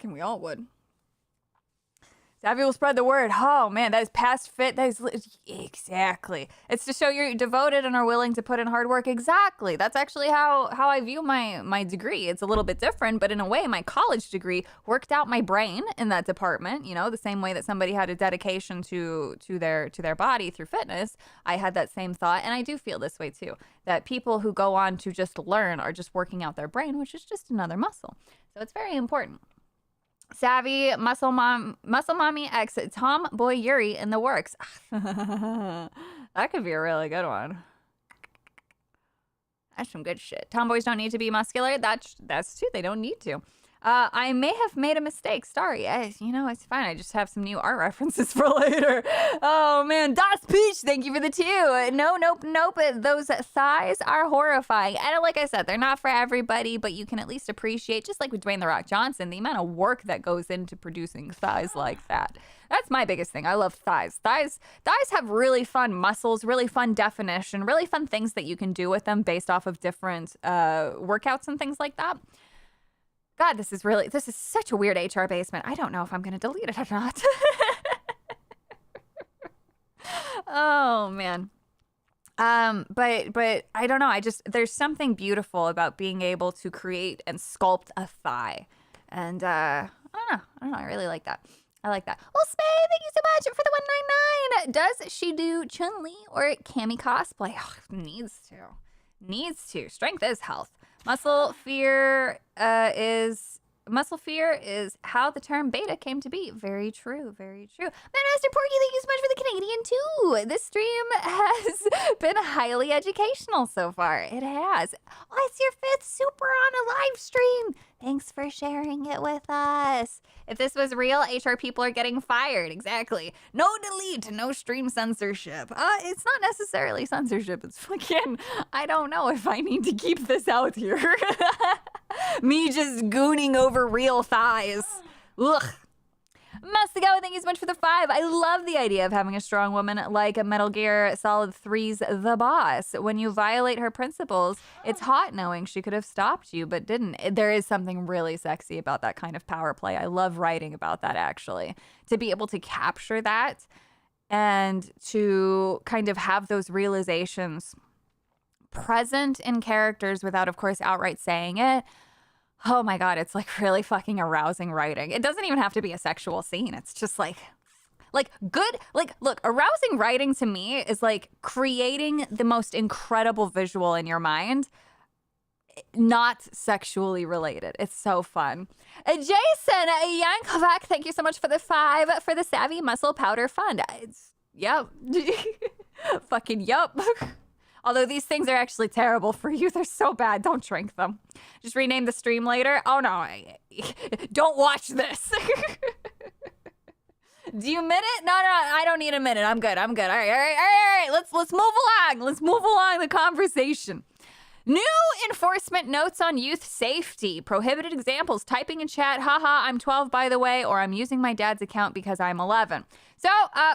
We all would. Savvy will spread the word. Oh man, that is past fit. That is exactly. It's to show you're devoted and are willing to put in hard work. Exactly. That's actually how I view my degree. It's a little bit different, but in a way, my college degree worked out my brain in that department. You know, the same way that somebody had a dedication to their body through fitness. I had that same thought, and I do feel this way too. That people who go on to just learn are just working out their brain, which is just another muscle. So it's very important. Savvy, Muscle Mommy X, Tomboy Yuri in the works. That could be a really good one. That's some good shit. Tomboys don't need to be muscular. That's true. They don't need to. I may have made a mistake. Sorry. It's fine. I just have some new art references for later. Oh, man. Das Peach, thank you for the 2. Nope. Those thighs are horrifying. And like I said, they're not for everybody, but you can at least appreciate, just like with Dwayne "The Rock" Johnson, the amount of work that goes into producing thighs like that. That's my biggest thing. I love thighs. Thighs have really fun muscles, really fun definition, really fun things that you can do with them based off of different workouts and things like that. God, this is such a weird HR basement. I don't know if I'm going to delete it or not. Oh, man. But I don't know. There's something beautiful about being able to create and sculpt a thigh. And, I don't know. I really like that. I like that. Well, Spay, thank you so much for the 199. Does she do Chun-Li or Cammy cosplay? Oh, needs to. Strength is health. Muscle fear is how the term beta came to be. Very true. Master Porky, thank you so much for the Canadian too. This stream has been highly educational so far. It has. Oh, it's your 5th super on a live stream. Thanks for sharing it with us. If this was real, HR people are getting fired. Exactly. No delete, no stream censorship. It's not necessarily censorship. It's fucking, I don't know if I need to keep this out here. Me just gooning over real thighs. Ugh. Must go. Thank you so much for the 5. I love the idea of having a strong woman like Metal Gear Solid 3's The Boss. When you violate her principles, it's hot knowing she could have stopped you, but didn't. There is something really sexy about that kind of power play. I love writing about that, actually. To be able to capture that and to kind of have those realizations present in characters without, of course, outright saying it. Oh my God, it's like really fucking arousing writing. It doesn't even have to be a sexual scene. It's just like good, look, arousing writing to me is like creating the most incredible visual in your mind, not sexually related. It's so fun. Jason Yankovac, thank you so much for the 5 for the Savvy Muscle Powder Fund. Yep. Fucking yup. Although these things are actually terrible for you. They're so bad. Don't drink them. Just rename the stream later. Oh, no. Don't watch this. Do you minute? No, I don't need a minute. I'm good. All right. Let's move along. Let's move along the conversation. New enforcement notes on youth safety. Prohibited examples. Typing in chat, haha, I'm 12 by the way, or I'm using my dad's account because I'm 11. So,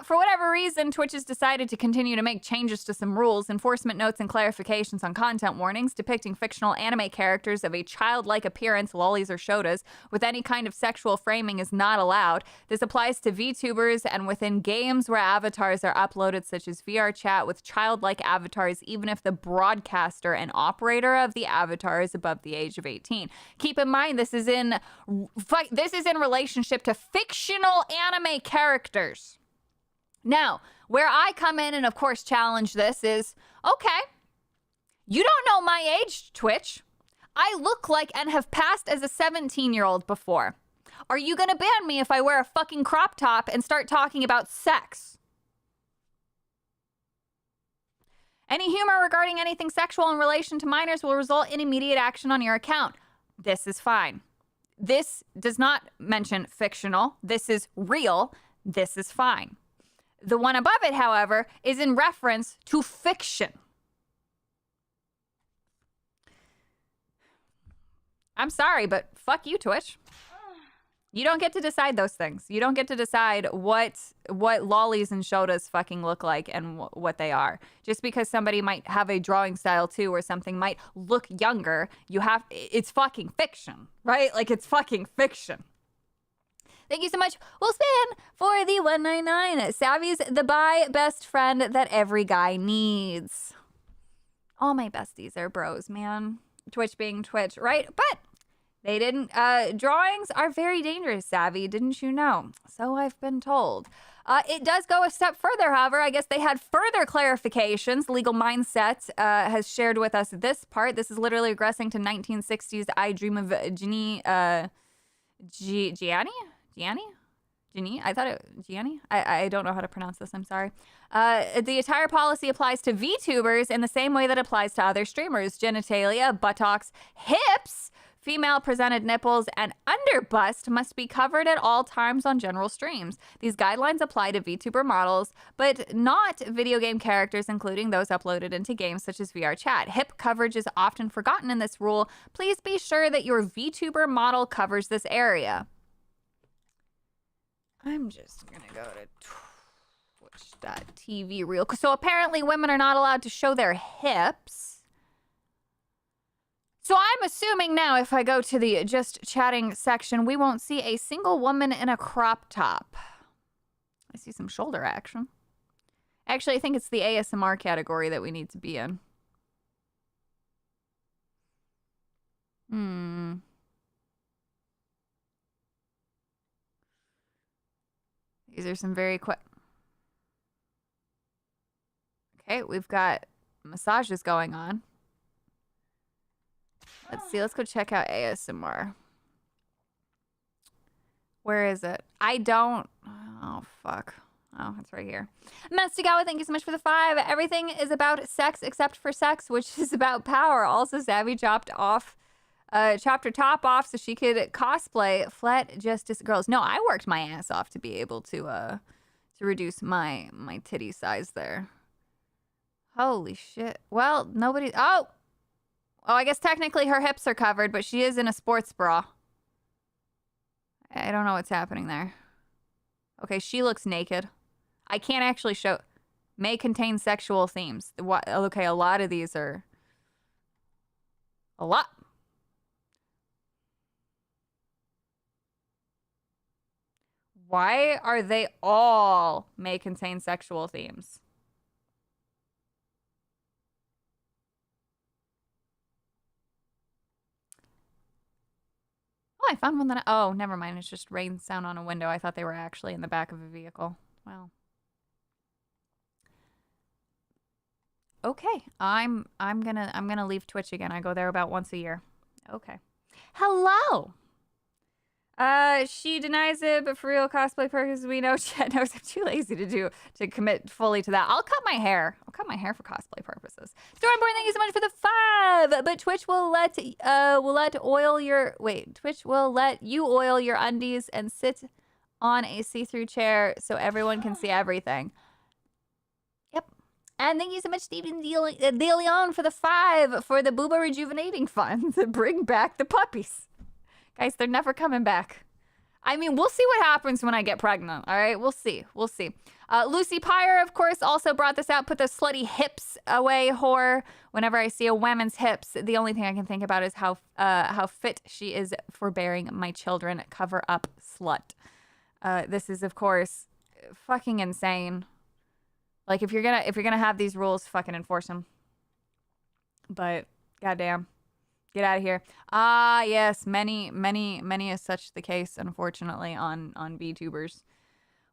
for whatever reason, Twitch has decided to continue to make changes to some rules, enforcement notes, and clarifications on content warnings depicting fictional anime characters of a childlike appearance, lolis or shotas, with any kind of sexual framing is not allowed. This applies to VTubers and within games where avatars are uploaded, such as VR chat with childlike avatars, even if the broadcaster and operator of the avatar is above the age of 18. Keep in mind, this is in relationship to fictional anime characters. Now, where I come in and, of course, challenge this is, okay, you don't know my age, Twitch. I look like and have passed as a 17-year-old before. Are you going to ban me if I wear a fucking crop top and start talking about sex? Any humor regarding anything sexual in relation to minors will result in immediate action on your account. This is fine. This does not mention fictional. This is real. This is fine. The one above it, however, is in reference to fiction. I'm sorry, but fuck you, Twitch. You don't get to decide those things. You don't get to decide what lollies and shotas fucking look like and what they are. Just because somebody might have a drawing style too, or something might look younger, it's fucking fiction, right? Like, it's fucking fiction. Thank you so much. We'll spin for the 199. Savvy's the bi best friend that every guy needs. All my besties are bros, man. Twitch being Twitch, right? But they didn't. Drawings are very dangerous, Savvy. Didn't you know? So I've been told. It does go a step further, however. I guess they had further clarifications. Legal Mindset has shared with us this part. This is literally regressing to 1960s I Dream of Ginny. Gianni? Ginny? I thought it Gianni? I don't know how to pronounce this. I'm sorry. The entire policy applies to VTubers in the same way that applies to other streamers. Genitalia, buttocks, hips, female presented nipples, and underbust must be covered at all times on general streams. These guidelines apply to VTuber models, but not video game characters, including those uploaded into games such as VR Chat. Hip coverage is often forgotten in this rule. Please be sure that your VTuber model covers this area. I'm just gonna go to Twitch.tv real. So apparently women are not allowed to show their hips. So I'm assuming now if I go to the just chatting section, we won't see a single woman in a crop top. I see some shoulder action. Actually, I think it's the ASMR category that we need to be in. These are some very quick. Okay, we've got massages going on. Let's see. Let's go check out ASMR. Where is it? I don't. Oh, fuck. Oh, it's right here. Mastigawa, thank you so much for the 5. Everything is about sex except for sex, which is about power. Also, Savvy chopped her top off so she could cosplay Flat Justice Girls. No, I worked my ass off to be able to reduce my titty size there. Holy shit. Well, nobody. Oh, I guess technically her hips are covered, but she is in a sports bra. I don't know what's happening there. Okay, she looks naked. I can't actually show. May contain sexual themes. What? Okay, a lot of these are. A lot. Why are they all may contain sexual themes? Oh, I found one that oh, never mind. It's just rain sound on a window. I thought they were actually in the back of a vehicle. Wow. Okay, I'm gonna leave Twitch again. I go there about once a year. Okay. Hello. She denies it, but for real cosplay purposes, we know Chet knows I'm too lazy to commit fully to that. I'll cut my hair. I'll cut my hair for cosplay purposes. Stormborn, thank you so much for the 5. But Twitch will let Twitch will let you oil your undies and sit on a see-through chair so everyone can see everything. Yep. And thank you so much, Steven DeLeon, for the 5 for the Booba Rejuvenating Fund to bring back the puppies. Guys, they're never coming back. I mean, we'll see what happens when I get pregnant, all right? We'll see. We'll see. Lucy Pyre, of course, also brought this out. Put the slutty hips away, whore. Whenever I see a woman's hips, the only thing I can think about is how fit she is for bearing my children. Cover up, slut. This is, of course, fucking insane. Like, if you're gonna have these rules, fucking enforce them. But, goddamn. Get out of here. Ah, yes, many is such the case, unfortunately, on VTubers.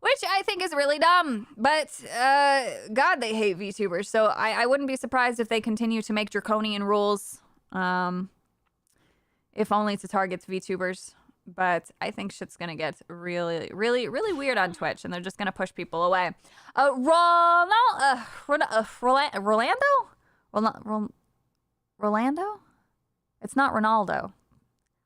Which I think is really dumb. But, God, they hate VTubers. So I wouldn't be surprised if they continue to make draconian rules. If only to target VTubers. But I think shit's gonna get really, really, really weird on Twitch. And they're just gonna push people away. Rolando? It's not Ronaldo.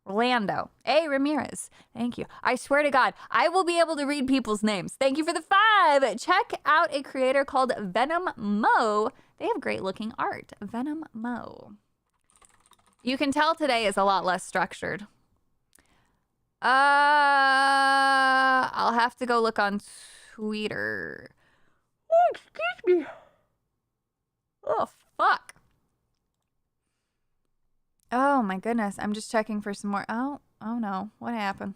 Rolando. A. Ramirez. Thank you. I swear to God, I will be able to read people's names. Thank you for the 5. Check out a creator called Venom Mo. They have great looking art. Venom Mo. You can tell today is a lot less structured. I'll have to go look on Twitter. Oh, excuse me. Oh, fuck. Oh my goodness, I'm just checking for some more. Oh no, what happened?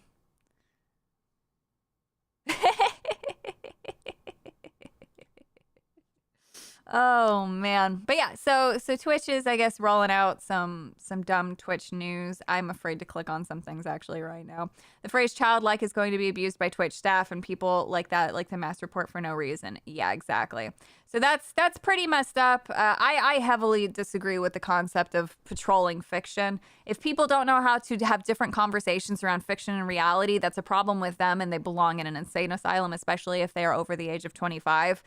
Oh man. But yeah, so Twitch is, I guess, rolling out some dumb Twitch news. I'm afraid to click on some things actually right now. The phrase childlike is going to be abused by Twitch staff and people like that, like the mass report for no reason. Yeah, exactly. So that's pretty messed up. I heavily disagree with the concept of patrolling fiction. If people don't know how to have different conversations around fiction and reality, that's a problem with them, and they belong in an insane asylum, especially if they are over the age of 25.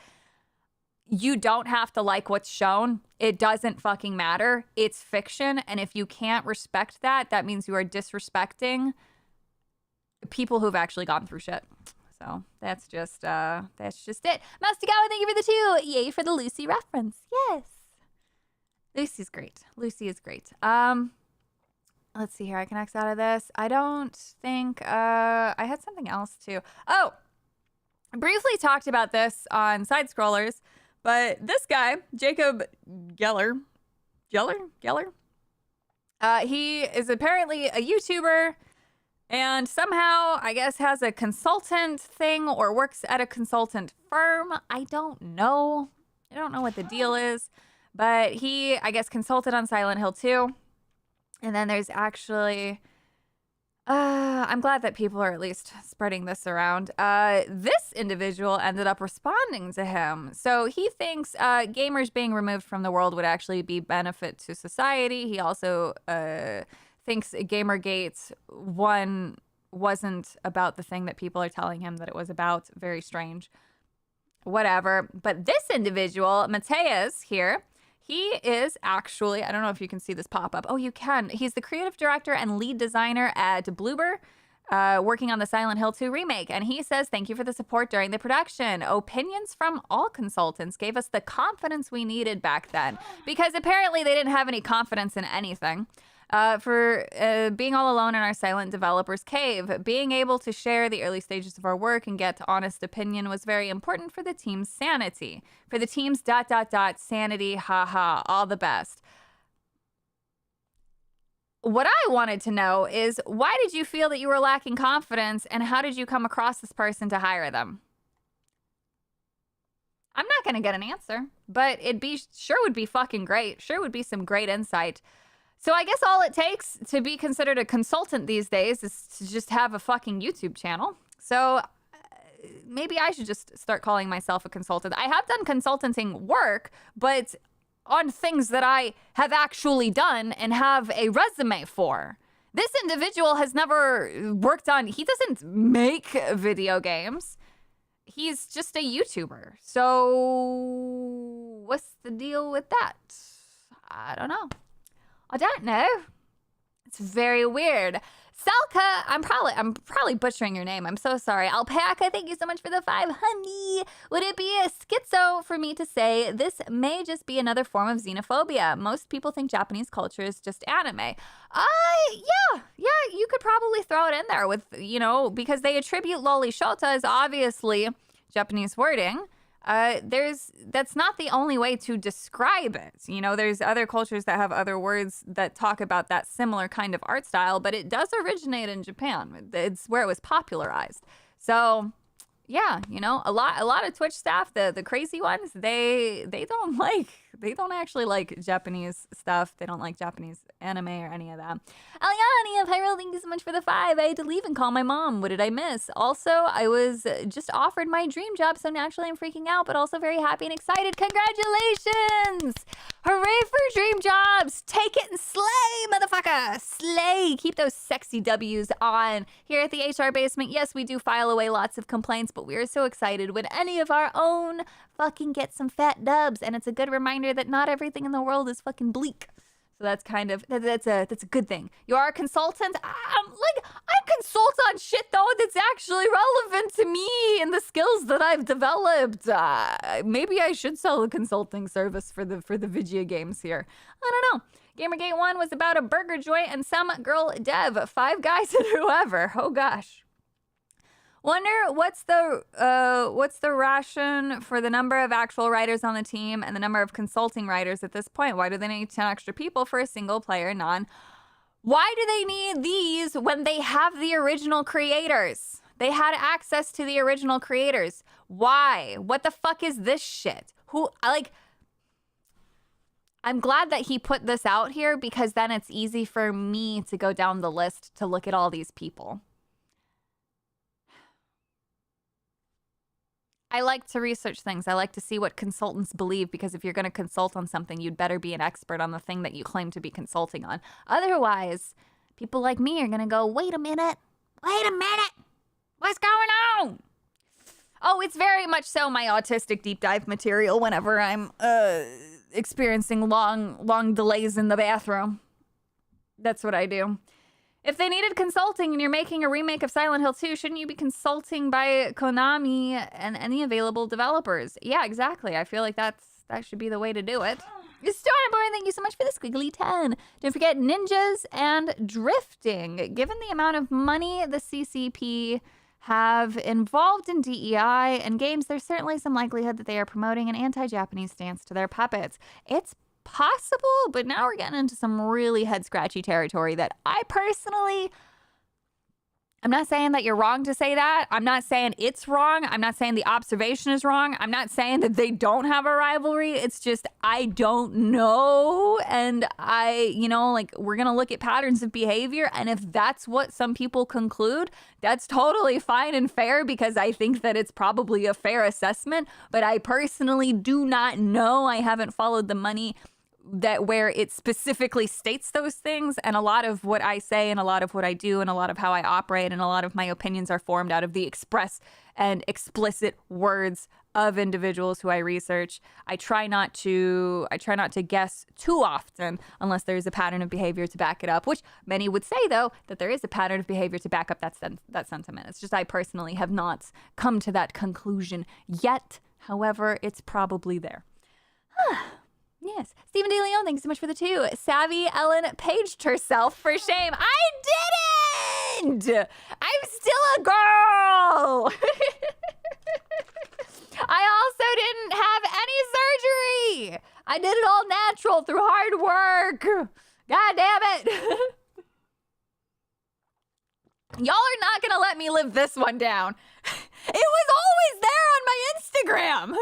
You don't have to like what's shown. It doesn't fucking matter. It's fiction. And if you can't respect that, that means you are disrespecting people who've actually gone through shit. So that's just it. Mastigawa, thank you for the 2. Yay for the Lucy reference. Yes. Lucy's great. Lucy is great. Let's see here. I can X out of this. I don't think I had something else too. Oh, I briefly talked about this on Side Scrollers. But this guy, Jacob Geller, he is apparently a YouTuber and somehow, I guess, has a consultant thing or works at a consultant firm. I don't know what the deal is. But he, I guess, consulted on Silent Hill 2. And then there's actually... I'm glad that people are at least spreading this around. This individual ended up responding to him. So he thinks gamers being removed from the world would actually be benefit to society. He also thinks Gamergate 1 wasn't about the thing that people are telling him that it was about. Very strange. Whatever. But this individual, Mateus here, he is actually, I don't know if you can see this pop up. Oh, you can. He's the creative director and lead designer at Bloober, working on the Silent Hill 2 remake. And he says, thank you for the support during the production. Opinions from all consultants gave us the confidence we needed back then. Because apparently they didn't have any confidence in anything. For being all alone in our silent developer's cave, being able to share the early stages of our work and get honest opinion was very important for the team's sanity. For the team's ... sanity, haha, all the best. What I wanted to know is, why did you feel that you were lacking confidence, and how did you come across this person to hire them? I'm not going to get an answer, but would be fucking great. Sure would be some great insight. So I guess all it takes to be considered a consultant these days is to just have a fucking YouTube channel. So maybe I should just start calling myself a consultant. I have done consulting work, but on things that I have actually done and have a resume for. This individual has never worked on, he doesn't make video games. He's just a YouTuber. So what's the deal with that? I don't know. I don't know. It's very weird. Salka, I'm probably butchering your name. I'm so sorry. Alpaca, thank you so much for the 5, honey. Would it be a schizo for me to say this may just be another form of xenophobia? Most people think Japanese culture is just anime. Yeah, you could probably throw it in there with, because they attribute loli shota as obviously Japanese wording. That's not the only way to describe it. There's other cultures that have other words that talk about that similar kind of art style, but it does originate in Japan. It's where it was popularized. So yeah, a lot of Twitch staff, the crazy ones, they don't actually like Japanese stuff. They don't like Japanese anime or any of that. Aliani of Hyrule, thank you so much for the 5. I had to leave and call my mom. What did I miss? Also, I was just offered my dream job, so naturally I'm freaking out, but also very happy and excited. Congratulations! Hooray for dream jobs! Take it and slay, motherfucker! Slay! Keep those sexy W's on. Here at the HR Basement, yes, we do file away lots of complaints, but we are so excited when any of our own fucking get some fat dubs, and it's a good reminder that not everything in the world is fucking bleak. So that's a good thing. You are a consultant. I consult on shit though that's actually relevant to me and the skills that I've developed. Maybe I should sell a consulting service for the video games here. I don't know. Gamergate 1 was about a burger joint and some girl dev. 5 guys and whoever. Oh gosh. Wonder what's the ration for the number of actual writers on the team and the number of consulting writers at this point? Why do they need 10 extra people for a single player Why do they need these when they have the original creators? They had access to the original creators. Why? What the fuck is this shit? I'm glad that he put this out here because then it's easy for me to go down the list to look at all these people. I like to research things. I like to see what consultants believe because if you're going to consult on something, you'd better be an expert on the thing that you claim to be consulting on. Otherwise, people like me are going to go, wait a minute, what's going on? Oh, it's very much so my autistic deep dive material whenever I'm experiencing long delays in the bathroom. That's what I do. If they needed consulting and you're making a remake of Silent Hill 2, shouldn't you be consulting by Konami and any available developers? Yeah, exactly. I feel like that should be the way to do it. Stormborn, thank you so much for the squiggly 10. Don't forget ninjas and drifting. Given the amount of money the CCP have involved in DEI and games, there's certainly some likelihood that they are promoting an anti-Japanese stance to their puppets. It's possible, but now we're getting into some really head-scratchy territory that I personally... I'm not saying that you're wrong to say that. I'm not saying it's wrong. I'm not saying the observation is wrong. I'm not saying that they don't have a rivalry. It's just I don't know. And we're going to look at patterns of behavior. And if that's what some people conclude, that's totally fine and fair because I think that it's probably a fair assessment. But I personally do not know. I haven't followed the money that where it specifically states those things, and a lot of what I say and a lot of what I do and a lot of how I operate and a lot of my opinions are formed out of the express and explicit words of individuals who I research. I try not to guess too often unless there's a pattern of behavior to back it up, which many would say though that there is a pattern of behavior to back up that sentiment. It's just I personally have not come to that conclusion yet. However, it's probably there. Yes. Stephen De Leon, thanks so much for the 2. Savvy Ellen paged herself for shame. I didn't! I'm still a girl! I also didn't have any surgery! I did it all natural through hard work! God damn it! Y'all are not gonna let me live this one down. It was always there on my Instagram!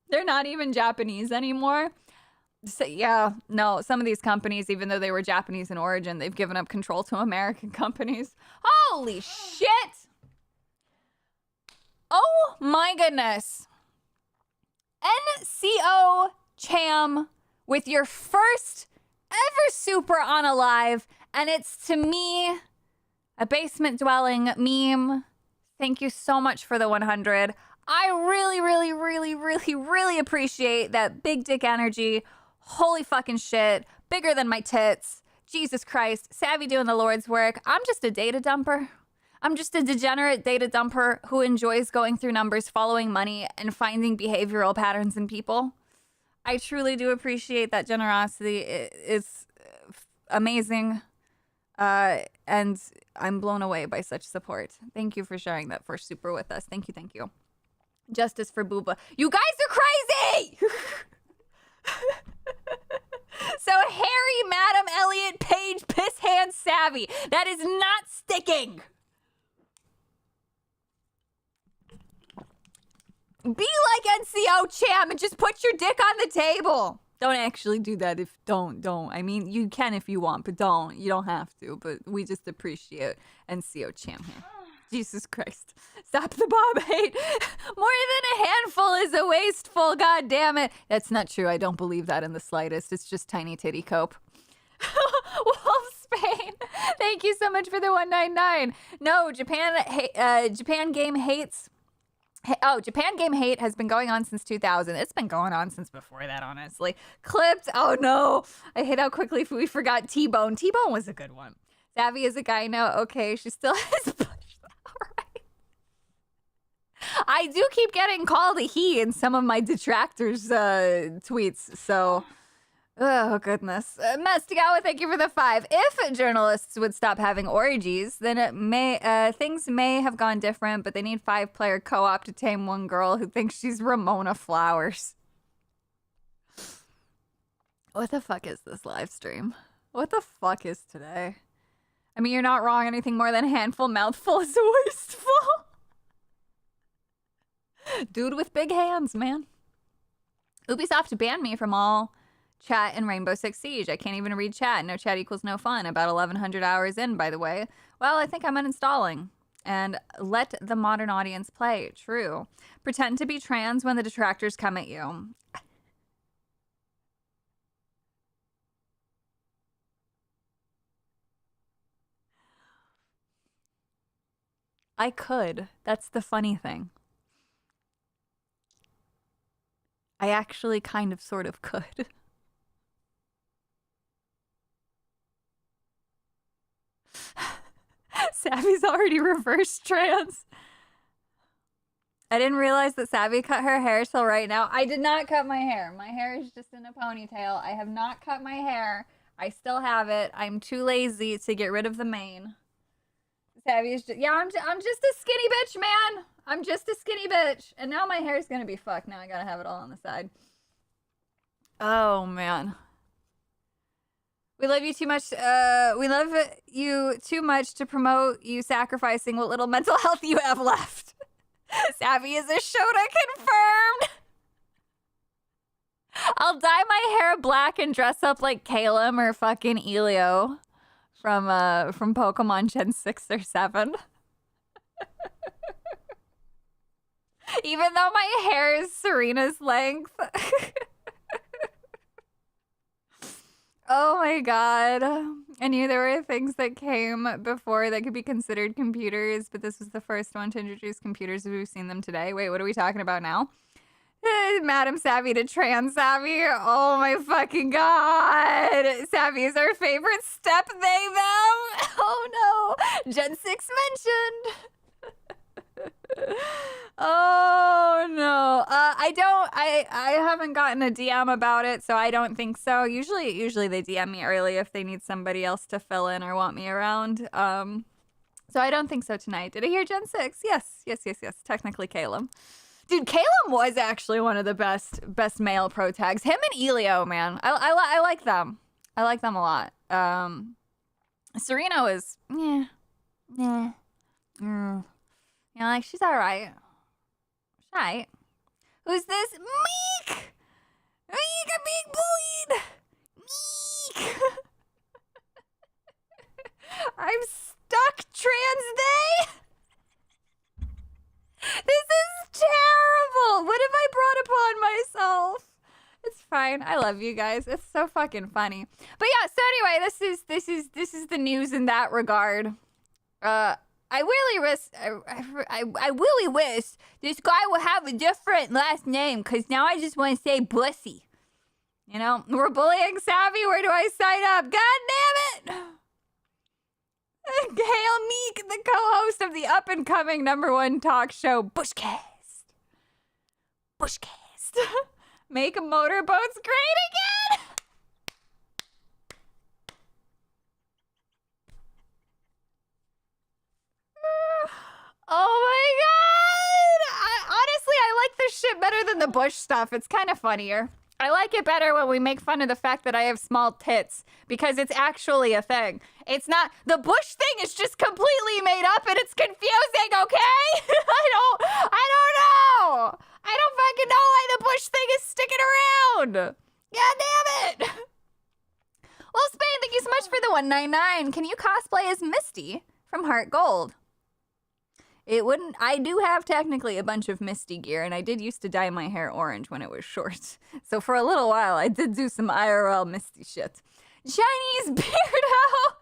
They're not even Japanese anymore. So, yeah, no, some of these companies, even though they were Japanese in origin, they've given up control to American companies. Holy shit! Oh my goodness. NCO Cham with your first ever super unalive, and it's to me a basement dwelling meme. Thank you so much for the 100. I really, really, really, really, really appreciate that big dick energy. Holy fucking shit. Bigger than my tits. Jesus Christ. Savvy doing the Lord's work. I'm just a data dumper. I'm just a degenerate data dumper who enjoys going through numbers, following money, and finding behavioral patterns in people. I truly do appreciate that generosity. It's amazing. And I'm blown away by such support. Thank you for sharing that first super with us. Thank you, thank you. Justice for Booba. You guys are crazy! So Harry, Madam Elliot, Page, Piss Hand, Savvy. That is not sticking. Be like NCO Cham and just put your dick on the table. Don't actually do that if don't. I mean, you can if you want, but don't. You don't have to, but we just appreciate NCO Cham here. Jesus Christ. Stop the Bob hate. More than a handful is a wasteful. God damn it. That's not true. I don't believe that in the slightest. It's just tiny titty cope. Wolf Spain. Thank you so much for the 199. No, Japan Game hates. Japan Game hate has been going on since 2000. It's been going on since before that, honestly. Clipped. Oh no. I hate how quickly we forgot T-Bone. T-Bone was a good one. Savvy is a guy now. Okay, she still has push. All right. I do keep getting called a he in some of my detractors' tweets, so... Oh, goodness. Mestigawa, thank you for the 5. If journalists would stop having orgies, then things may have gone different, but they need 5-player co-op to tame one girl who thinks she's Ramona Flowers. What the fuck is this live stream? What the fuck is today? I mean, you're not wrong. Anything more than a handful, mouthful is wasteful. Dude with big hands, man. Ubisoft banned me from all chat in Rainbow Six Siege. I can't even read chat. No chat equals no fun. About 1,100 hours in, by the way. Well, I think I'm uninstalling. And let the modern audience play. True. Pretend to be trans when the detractors come at you. I could. That's the funny thing. I actually kind of sort of could. Savvy's already reverse trans. I didn't realize that Savvy cut her hair till right now. I did not cut my hair. My hair is just in a ponytail. I have not cut my hair. I still have it. I'm too lazy to get rid of the mane. Savvy is just, yeah, I'm just a skinny bitch, man. I'm just a skinny bitch. And now my hair is going to be fucked. Now I got to have it all on the side. Oh, man. We love you too much. We love you too much to promote you sacrificing what little mental health you have left. Savvy is a Shota confirmed. I'll dye my hair black and dress up like Caleb or fucking Elio from Pokemon Gen 6 or 7. Even though my hair is Serena's length. Oh my god. I knew there were things that came before that could be considered computers, but this was the first one to introduce computers as we've seen them today. Wait, what are we talking about now? Madam Savvy to Trans Savvy. Oh my fucking god. Savvy is our favorite step they them. Oh no. Gen 6 mentioned. Oh no. I haven't gotten a DM about it, so I don't think so. Usually they DM me early if they need somebody else to fill in or want me around. So I don't think so tonight. Did I hear Gen 6? Yes. Technically Caleb. Dude, Caleb was actually one of the best male pro tags. Him and Elio, man. I like them. I like them a lot. Serena was yeah, like she's alright. She's alright. Who's this? Meek! Meek, I'm being bullied! Meek! I'm stuck, trans day! This is terrible! What have I brought upon myself? It's fine. I love you guys. It's so fucking funny. But yeah, so anyway, this is the news in that regard. I really wish this guy would have a different last name, because now I just want to say Bussy. You know, we're bullying Savvy. Where do I sign up? God damn it! Hail Meek, the co-host of the up-and-coming #1 talk show, Bushcast. Make motorboats great again! Oh my god! Honestly, I like this shit better than the Bush stuff. It's kind of funnier. I like it better when we make fun of the fact that I have small tits, because it's actually a thing. It's not, the Bush thing is just completely made up and it's confusing, okay? I don't know. I don't fucking know why the Bush thing is sticking around. God damn it. Well, Spain, thank you so much for the 199. Can you cosplay as Misty from Heart Gold? It wouldn't, I do have technically a bunch of Misty gear, and I did used to dye my hair orange when it was short. So for a little while, I did do some IRL Misty shit. Chinese Beardo!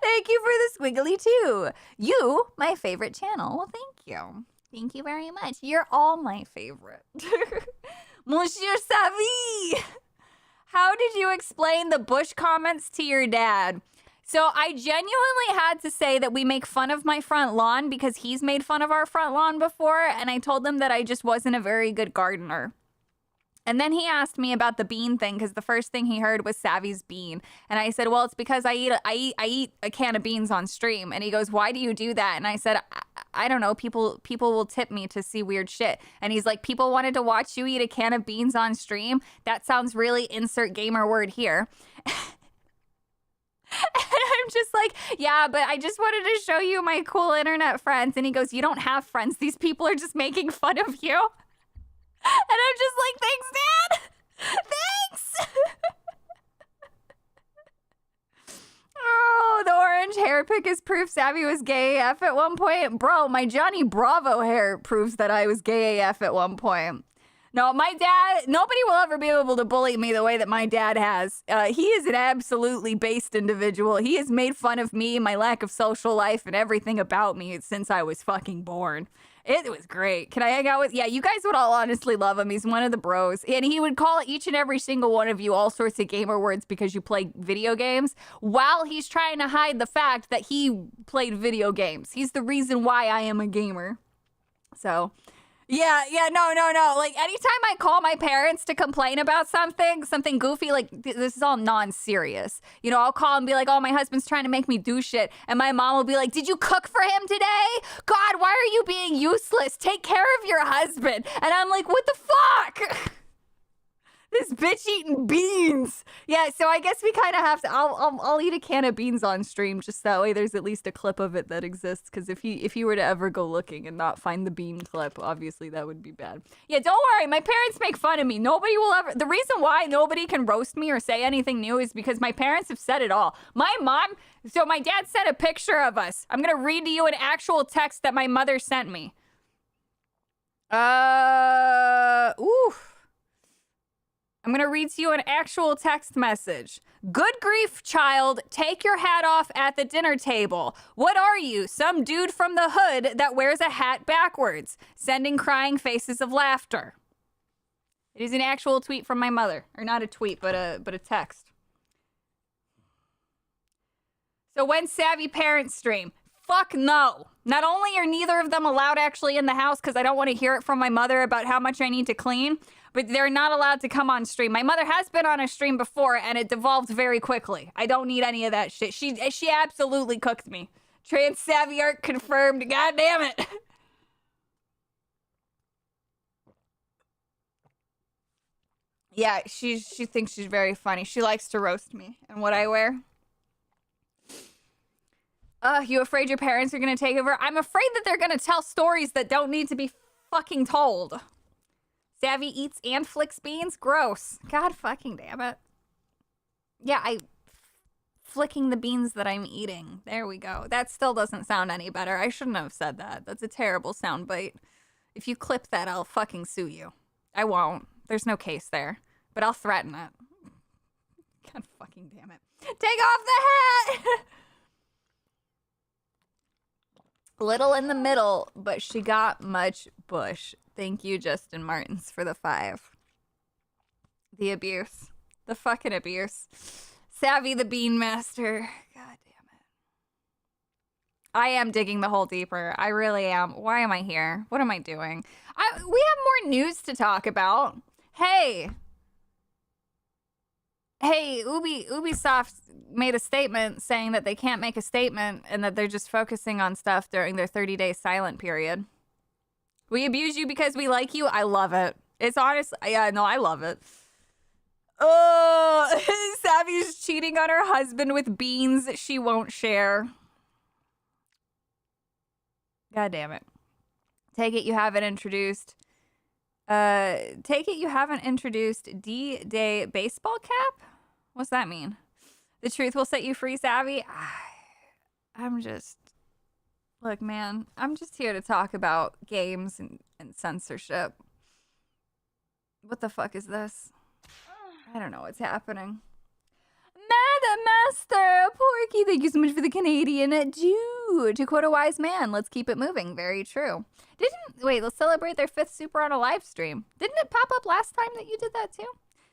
Thank you for the squiggly too. You, my favorite channel. Well, thank you. Thank you very much. You're all my favorite. Monsieur Savvy! How did you explain the Bush comments to your dad? So I genuinely had to say that we make fun of my front lawn because he's made fun of our front lawn before, and I told him that I just wasn't a very good gardener. And then he asked me about the bean thing, because the first thing he heard was Savvy's bean. And I said, well, it's because I eat a can of beans on stream. And he goes, why do you do that? And I said, I don't know. People will tip me to see weird shit. And he's like, people wanted to watch you eat a can of beans on stream? That sounds really insert gamer word here. And I'm just like, yeah, but I just wanted to show you my cool internet friends. And he goes, you don't have friends. These people are just making fun of you. And I'm just like, thanks, Dad. Thanks! Oh, the orange hair pick is proof Savvy was gay AF at one point. Bro, my Johnny Bravo hair proves that I was gay AF at one point. No, my dad, nobody will ever be able to bully me the way that my dad has. He is an absolutely based individual. He has made fun of me, my lack of social life, and everything about me since I was fucking born. It was great. Can I hang out with? Yeah, you guys would all honestly love him. He's one of the bros. And he would call each and every single one of you all sorts of gamer words because you play video games while he's trying to hide the fact that he played video games. He's the reason why I am a gamer. So, yeah, no. Like, anytime I call my parents to complain about something goofy, like, this is all non-serious. You know, I'll call and be like, oh, my husband's trying to make me do shit. And my mom will be like, did you cook for him today? God, why are you being useless? Take care of your husband. And I'm like, what the fuck? This bitch eating beans. Yeah, so I guess we kind of have to. I'll eat a can of beans on stream just that way. There's at least a clip of it that exists. Because if you were to ever go looking and not find the bean clip, obviously that would be bad. Yeah, don't worry. My parents make fun of me. Nobody will ever. The reason why nobody can roast me or say anything new is because my parents have said it all. My mom. So my dad sent a picture of us. I'm gonna read to you an actual text that my mother sent me. Ooh. I'm going to read to you an actual text message. Good grief, child. Take your hat off at the dinner table. What are you? Some dude from the hood that wears a hat backwards. Sending crying faces of laughter. It is an actual tweet from my mother. Or not a tweet, but a text. So when Savvy Parents stream? Fuck no. Not only are neither of them allowed actually in the house because I don't want to hear it from my mother about how much I need to clean, but they're not allowed to come on stream. My mother has been on a stream before and it devolved very quickly. I don't need any of that shit. She absolutely cooked me. Trans Savvy art confirmed. God damn it. Yeah, she thinks she's very funny. She likes to roast me and what I wear. You afraid your parents are going to take over? I'm afraid that they're going to tell stories that don't need to be fucking told. Savvy eats and flicks beans? Gross. God fucking damn it. Yeah, flicking the beans that I'm eating. There we go. That still doesn't sound any better. I shouldn't have said that. That's a terrible soundbite. If you clip that, I'll fucking sue you. I won't. There's no case there. But I'll threaten it. God fucking damn it. Take off the hat! Little in the middle, but she got much bush. Thank you, Justin Martins, for the 5. The abuse. The fucking abuse. Savvy the Bean Master. God damn it. I am digging the hole deeper. I really am. Why am I here? What am I doing? We have more news to talk about. Hey, Ubisoft made a statement saying that they can't make a statement and that they're just focusing on stuff during their 30-day silent period. We abuse you because we like you. I love it. It's honest. Yeah, no, I love it. Oh, Savvy's cheating on her husband with beans she won't share. God damn it. Take it you haven't introduced D-Day baseball cap? What's that mean? The truth will set you free, Savvy? Look, man, I'm just here to talk about games and censorship. What the fuck is this? I don't know what's happening. Madam Master Porky, thank you so much for the Canadian Jew. To quote a wise man, let's keep it moving. Very true. Wait, let's celebrate their 5th super on a live stream. Didn't it pop up last time that you did that too?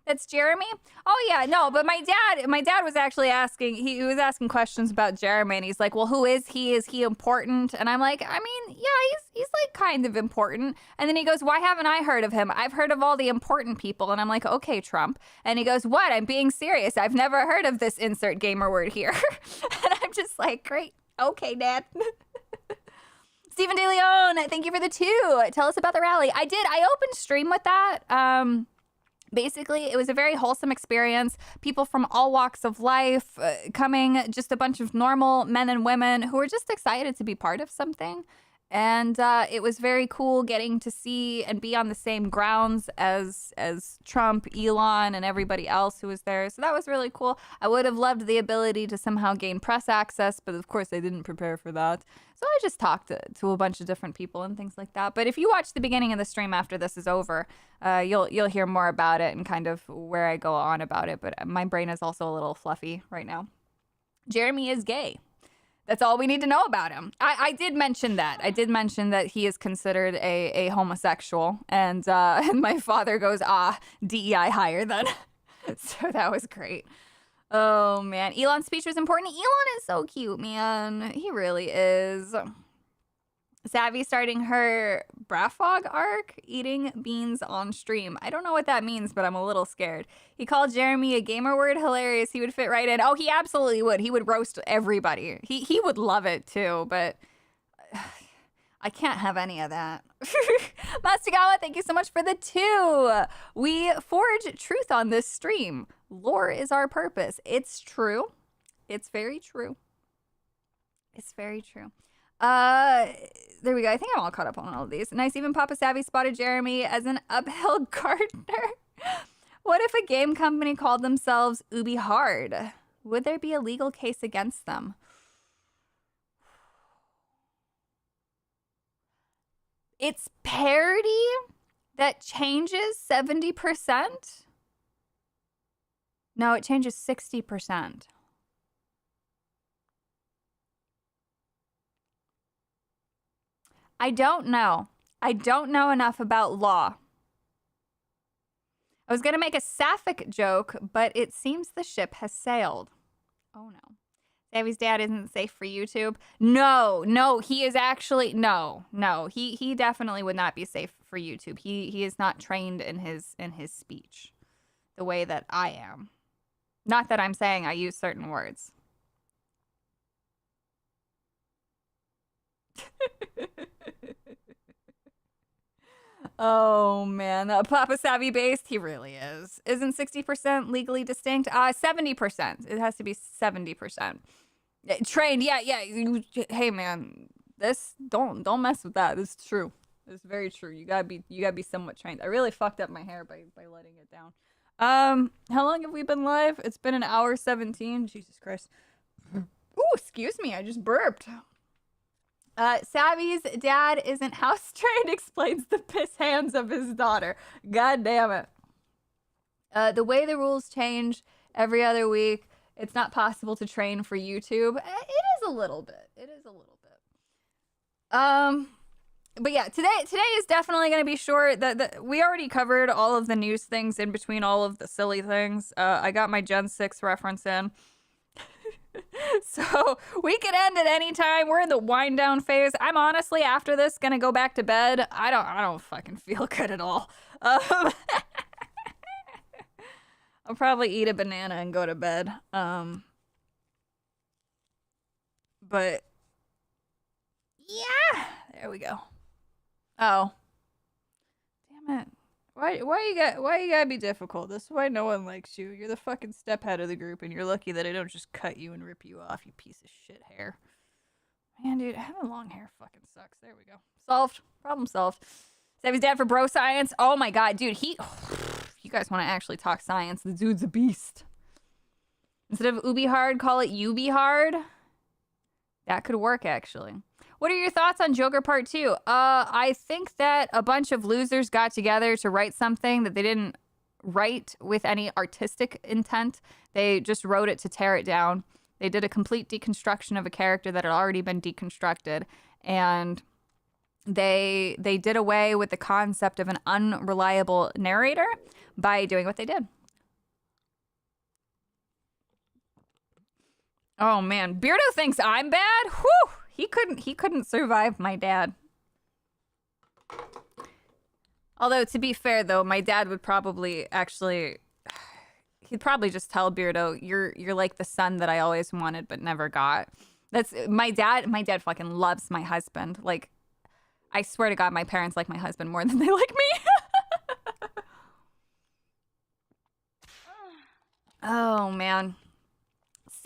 That's Jeremy? Oh yeah, no, but my dad was actually asking, he was asking questions about Jeremy and he's like, well, who is he? Is he important? And I'm like, I mean, yeah, he's like kind of important. And then he goes, why haven't I heard of him? I've heard of all the important people. And I'm like, okay, Trump. And he goes, what? I'm being serious. I've never heard of this insert gamer word here. And I'm just like, great. Okay, Dad. Stephen De Leon, thank you for the 2. Tell us about the rally. I opened stream with that. Basically, it was a very wholesome experience. People from all walks of life coming, just a bunch of normal men and women who were just excited to be part of something. And it was very cool getting to see and be on the same grounds as Trump, Elon, and everybody else who was there. So that was really cool. I would have loved the ability to somehow gain press access, but of course I didn't prepare for that. So I just talked to a bunch of different people and things like that. But if you watch the beginning of the stream after this is over, you'll hear more about it and kind of where I go on about it. But my brain is also a little fluffy right now. Jeremy is gay. That's all we need to know about him. I did mention that. I did mention that he is considered a homosexual. And my father goes, DEI higher then. So that was great. Oh, man. Elon's speech was important. Elon is so cute, man. He really is. Savvy starting her Brafog arc, eating beans on stream. I don't know what that means, but I'm a little scared. He called Jeremy a gamer word. Hilarious. He would fit right in. Oh, he absolutely would. He would roast everybody. He would love it too, but I can't have any of that. Mastagawa, thank you so much for the 2. We forge truth on this stream. Lore is our purpose. It's true. It's very true. It's very true. There we go. I think I'm all caught up on all of these. Nice. Even Papa Savvy spotted Jeremy as an uphill gardener. What if a game company called themselves Ubi Hard? Would there be a legal case against them? It's parody that changes 70%? No, it changes 60%. I don't know. I don't know enough about law. I was going to make a sapphic joke, but it seems the ship has sailed. Oh, no. Savvy's dad isn't safe for YouTube. No, he is actually... No. He definitely would not be safe for YouTube. He is not trained in his speech the way that I am. Not that I'm saying I use certain words. Oh, man. Papa Savvy based, he really is. Isn't 60% legally distinct? 70%. It has to be 70%. Trained, yeah. Hey, man, this, don't mess with that. This is true. It's very true. You gotta be somewhat trained. I really fucked up my hair by letting it down. How long have we been live? It's been an hour 17. Jesus Christ. Ooh, excuse me. I just burped. Savvy's dad isn't house trained, explains the piss hands of his daughter. God damn it. The way the rules change every other week, it's not possible to train for YouTube. It is a little bit. But yeah, today is definitely going to be short. We already covered all of the news things in between all of the silly things. I got my Gen 6 reference in. So we can end at any time. We're in the wind down phase. I'm honestly after this gonna go back to bed. I don't fucking feel good at all. I'll probably eat a banana and go to bed. But yeah, there we go. Oh, damn it. Why you gotta be difficult? This is why no one likes you. You're the fucking step head of the group, and you're lucky that I don't just cut you and rip you off, you piece of shit hair. Man, dude, having long hair fucking sucks. There we go. Solved. Problem solved. Savvy's dad for bro science. Oh my god, dude, you guys want to actually talk science? The dude's a beast. Instead of Ubi hard, call it Ubi hard. That could work, actually. What are your thoughts on Joker Part 2? I think that a bunch of losers got together to write something that they didn't write with any artistic intent. They just wrote it to tear it down. They did a complete deconstruction of a character that had already been deconstructed. And they did away with the concept of an unreliable narrator by doing what they did. Oh, man. Beardo thinks I'm bad? Whew! He couldn't survive my dad. Although, to be fair, though, my dad would probably actually... He'd probably just tell Beardo, you're like the son that I always wanted but never got. That's... My dad fucking loves my husband. Like, I swear to God, my parents like my husband more than they like me. Oh, man.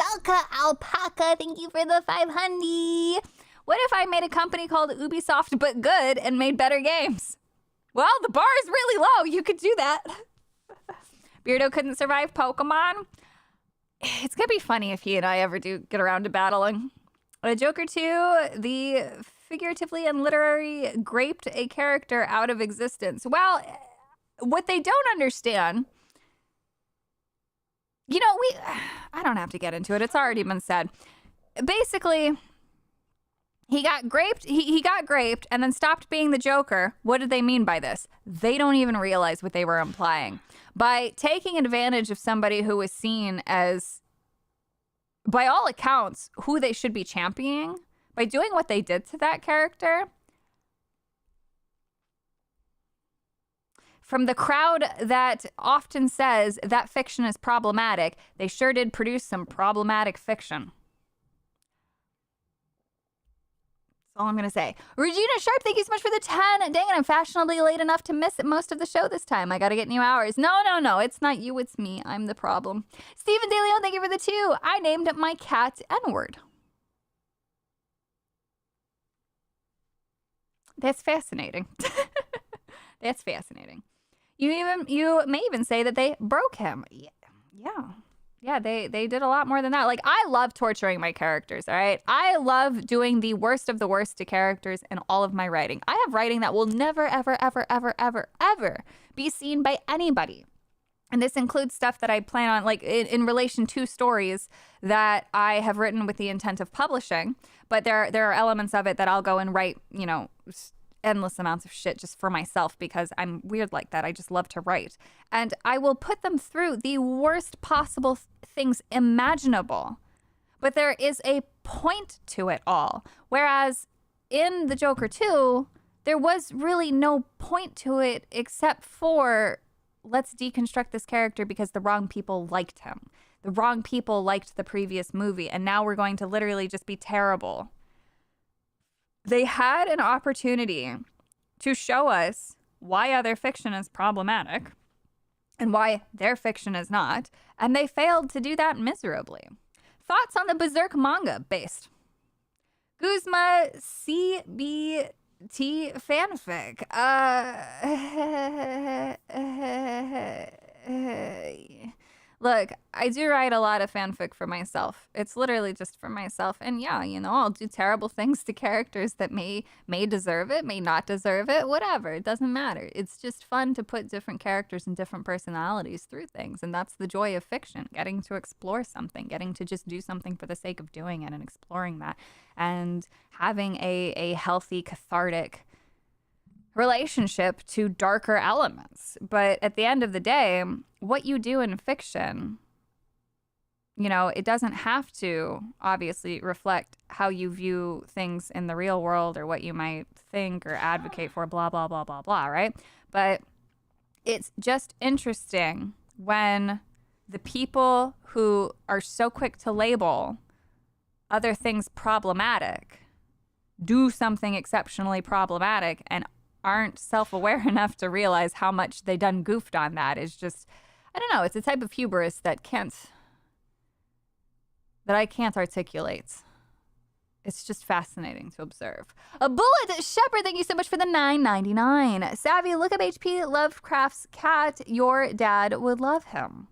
Salka Alpaca, thank you for the 500. What if I made a company called Ubisoft but good and made better games? Well, the bar is really low. You could do that. Beardo couldn't survive Pokemon. It's going to be funny if he and I ever do get around to battling. Joker 2, the figuratively and literary graped a character out of existence. Well, what they don't understand, I don't have to get into it. It's already been said. Basically, he got graped. He got graped and then stopped being the Joker. What did they mean by this? They don't even realize what they were implying. By taking advantage of somebody who was seen as, by all accounts, who they should be championing, by doing what they did to that character, from the crowd that often says that fiction is problematic, they sure did produce some problematic fiction. All I'm going to say. Regina Sharp, thank you so much for the 10. Dang it, I'm fashionably late enough to miss most of the show this time. I got to get new hours. No. It's not you, it's me. I'm the problem. Stephen De Leon, thank you for the 2. I named my cat N-word. That's fascinating. That's fascinating. You may even say that they broke him. Yeah, they did a lot more than that. Like, I love torturing my characters, all right? I love doing the worst of the worst to characters in all of my writing. I have writing that will never, ever, ever, ever, ever, ever be seen by anybody. And this includes stuff that I plan on, like, in relation to stories that I have written with the intent of publishing. But there are elements of it that I'll go and write, endless amounts of shit just for myself because I'm weird like that. I just love to write. And I will put them through the worst possible things imaginable. But there is a point to it all. Whereas in The Joker 2, there was really no point to it except for let's deconstruct this character because the wrong people liked him. The wrong people liked the previous movie. And now we're going to literally just be terrible. They had an opportunity to show us why other fiction is problematic and why their fiction is not, and they failed to do that miserably. Thoughts on the Berserk manga based? Guzma CBT fanfic. Look, I do write a lot of fanfic for myself. It's literally just for myself. And yeah, I'll do terrible things to characters that may deserve it, may not deserve it, whatever. It doesn't matter. It's just fun to put different characters and different personalities through things. And that's the joy of fiction, getting to explore something, getting to just do something for the sake of doing it and exploring that. And having a healthy, cathartic relationship to darker elements. But at the end of the day, what you do in fiction, it doesn't have to obviously reflect how you view things in the real world or what you might think or advocate for, blah, blah, blah, blah, blah, right? But it's just interesting when the people who are so quick to label other things problematic do something exceptionally problematic and aren't self-aware enough to realize how much they done goofed on that. Is just, I don't know, it's a type of hubris that I can't articulate. It's just fascinating to observe. A Bullet Shepherd, thank you so much for the $9.99. Savvy, look up H.P. Lovecraft's cat. Your dad would love him.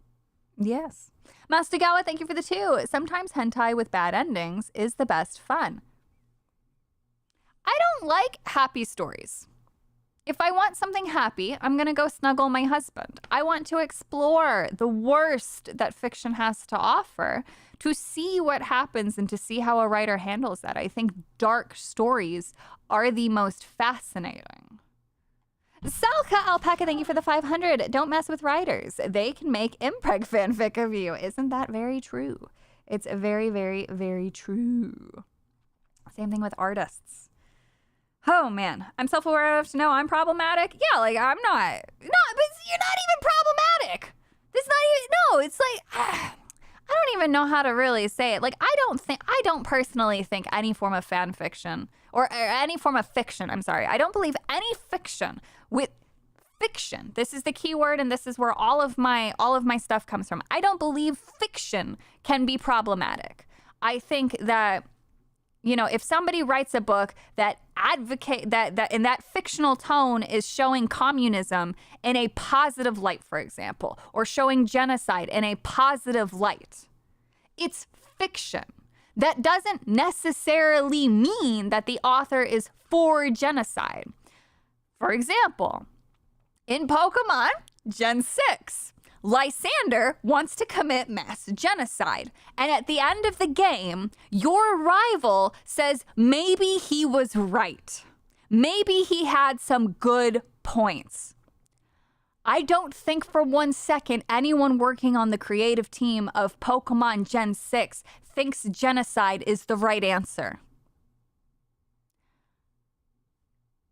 Yes. Mastagawa, thank you for the 2. Sometimes hentai with bad endings is the best fun. I don't like happy stories. If I want something happy, I'm going to go snuggle my husband. I want to explore the worst that fiction has to offer to see what happens and to see how a writer handles that. I think dark stories are the most fascinating. Salka Alpaca, thank you for the 500. Don't mess with writers. They can make impreg fanfic of you. Isn't that very true? It's very, very, very true. Same thing with artists. Oh, man. I'm self-aware enough to know I'm problematic? Yeah, like, I'm not. No, but you're not even problematic. It's not even, no, it's like, I don't even know how to really say it. Like, I don't personally think any form of fan fiction, or any form of fiction, I'm sorry. I don't believe any fiction with fiction. This is the key word, and this is where all of my stuff comes from. I don't believe fiction can be problematic. I think that, if somebody writes a book that advocate that in that fictional tone is showing communism in a positive light, for example, or showing genocide in a positive light, it's fiction. That doesn't necessarily mean that the author is for genocide. For example, in Pokemon Gen 6, Lysander wants to commit mass genocide. And at the end of the game, your rival says maybe he was right. Maybe he had some good points. I don't think for 1 second anyone working on the creative team of Pokemon Gen 6 thinks genocide is the right answer.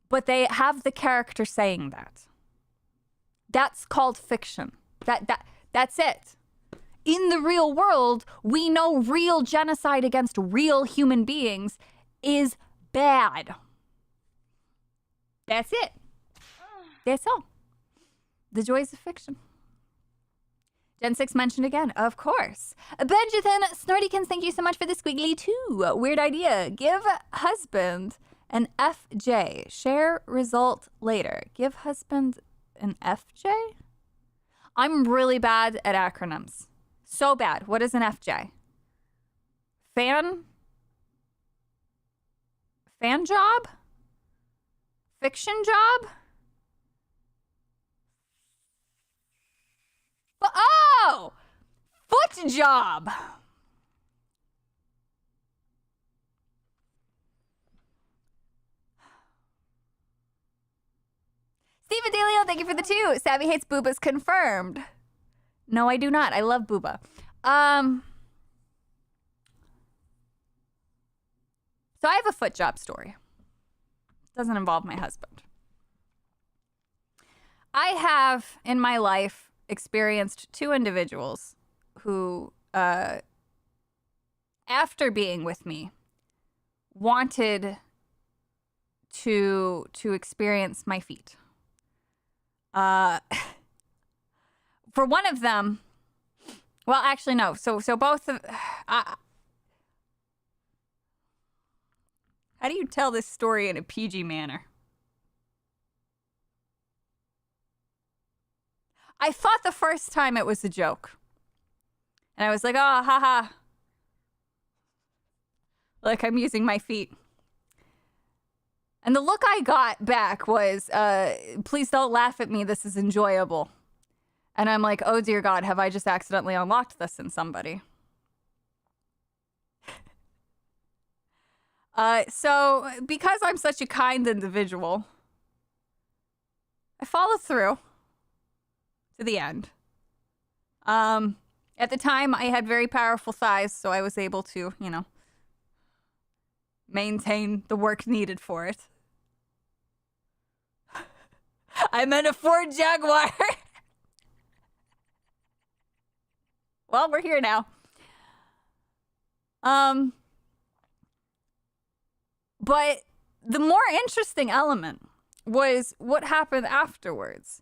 But they have the character saying that. That's called fiction. That's it. In the real world, we know real genocide against real human beings is bad. That's it. That's all. The joys of fiction. Gen 6 mentioned again, of course. Benjathan Snortykins, thank you so much for the squiggly too. Weird idea. Give husband an FJ. Share result later. Give husband an FJ? I'm really bad at acronyms. So bad. What is an FJ? Fan job? Fiction job? Oh! Foot job! Steven Delio, thank you for the 2. Savvy hates boobas confirmed. No, I do not. I love booba. So I have a foot job story. Doesn't involve my husband. I have, in my life, experienced 2 individuals who, after being with me, wanted to experience my feet. For one of them, well, actually, no. So both of, how do you tell this story in a PG manner? I thought the first time it was a joke. And I was like, oh, haha. Like I'm using my feet. And the look I got back was, please don't laugh at me. This is enjoyable. And I'm like, oh, dear God, have I just accidentally unlocked this in somebody? So because I'm such a kind individual, I followed through to the end. At the time, I had very powerful thighs, so I was able to, maintain the work needed for it. I'm in a Ford Jaguar. Well, we're here now. But the more interesting element was what happened afterwards.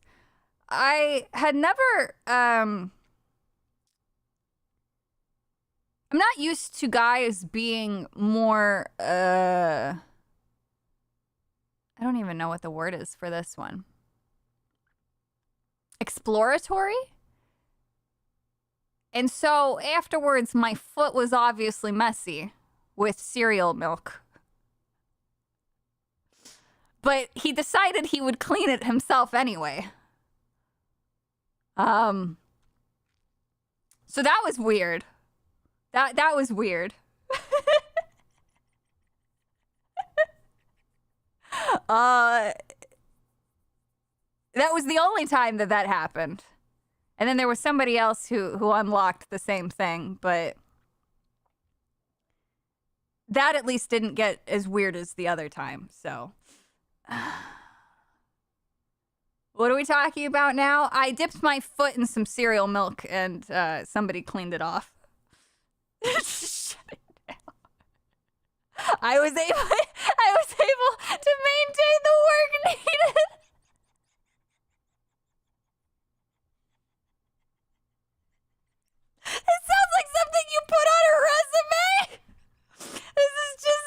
I had never, I'm not used to guys being more, I don't even know what the word is for this one. Exploratory? And so afterwards, my foot was obviously messy with cereal milk. But he decided he would clean it himself anyway. So that was weird. That was weird. That was the only time that happened. And then there was somebody else who unlocked the same thing, but that at least didn't get as weird as the other time, so. What are we talking about now? I dipped my foot in some cereal milk and somebody cleaned it off. Shut it down. I was able to maintain the work needed. It sounds like something you put on a resume. This is just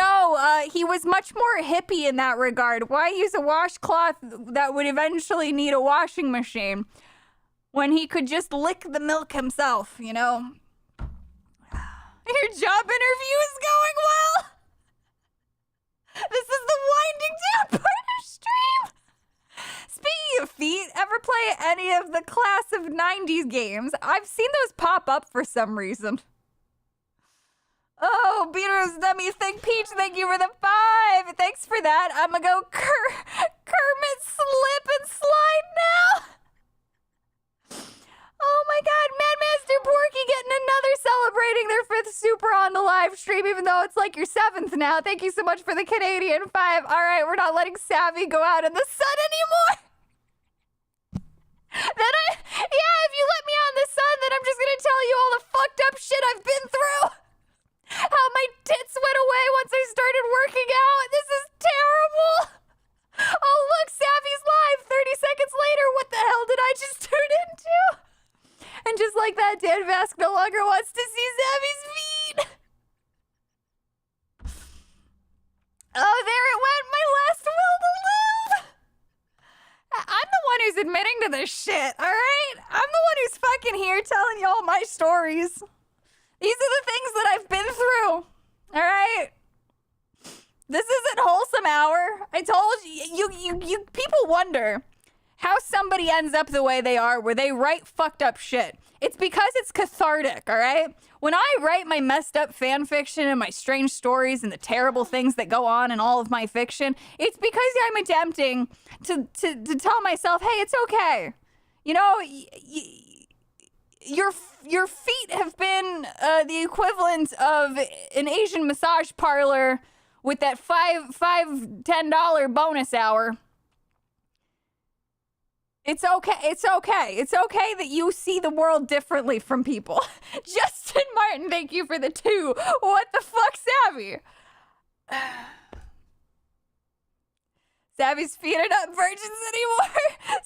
no, he was much more hippie in that regard. Why use a washcloth that would eventually need a washing machine when he could just lick the milk himself, you know? Your job interview is going well. This is the winding down part of stream. Speaking of feet, ever play any of the class of 90s games? I've seen those pop up for some reason. Oh, Beaters, let me think. Peach, thank you for the 5. Thanks for that. I'm gonna go Kermit slip and slide now. Oh my god, Mad Master Porky getting another celebrating their 5th super on the live stream, even though it's like your 7th now. Thank you so much for the Canadian 5. All right, we're not letting Savvy go out in the sun anymore. Yeah, if you let me out in the sun, then I'm just gonna tell you all the fucked up shit I've been through. How my tits went away once I started working out. This is terrible. Oh, look, Savvy's live. 30 seconds later, what the hell did I just turn into? And just like that, Dan Vask no longer wants to see Savvy's feet. Oh, there it went. My last will to live. I'm the one who's admitting to this shit, all right? I'm the one who's fucking here telling y'all my stories. These are the things that I've been through, all right? This isn't wholesome hour. I told you people wonder how somebody ends up the way they are, where they write fucked up shit. It's because it's cathartic, all right? When I write my messed up fan fiction and my strange stories and the terrible things that go on in all of my fiction, it's because I'm attempting to tell myself, hey, it's okay. You know, your feet have been the equivalent of an Asian massage parlor with that $10 bonus hour. It's okay. It's okay. It's okay that you see the world differently from people. Justin Martin, thank you for the 2. What the fuck, Savvy? Savvy's feet are not virgins anymore.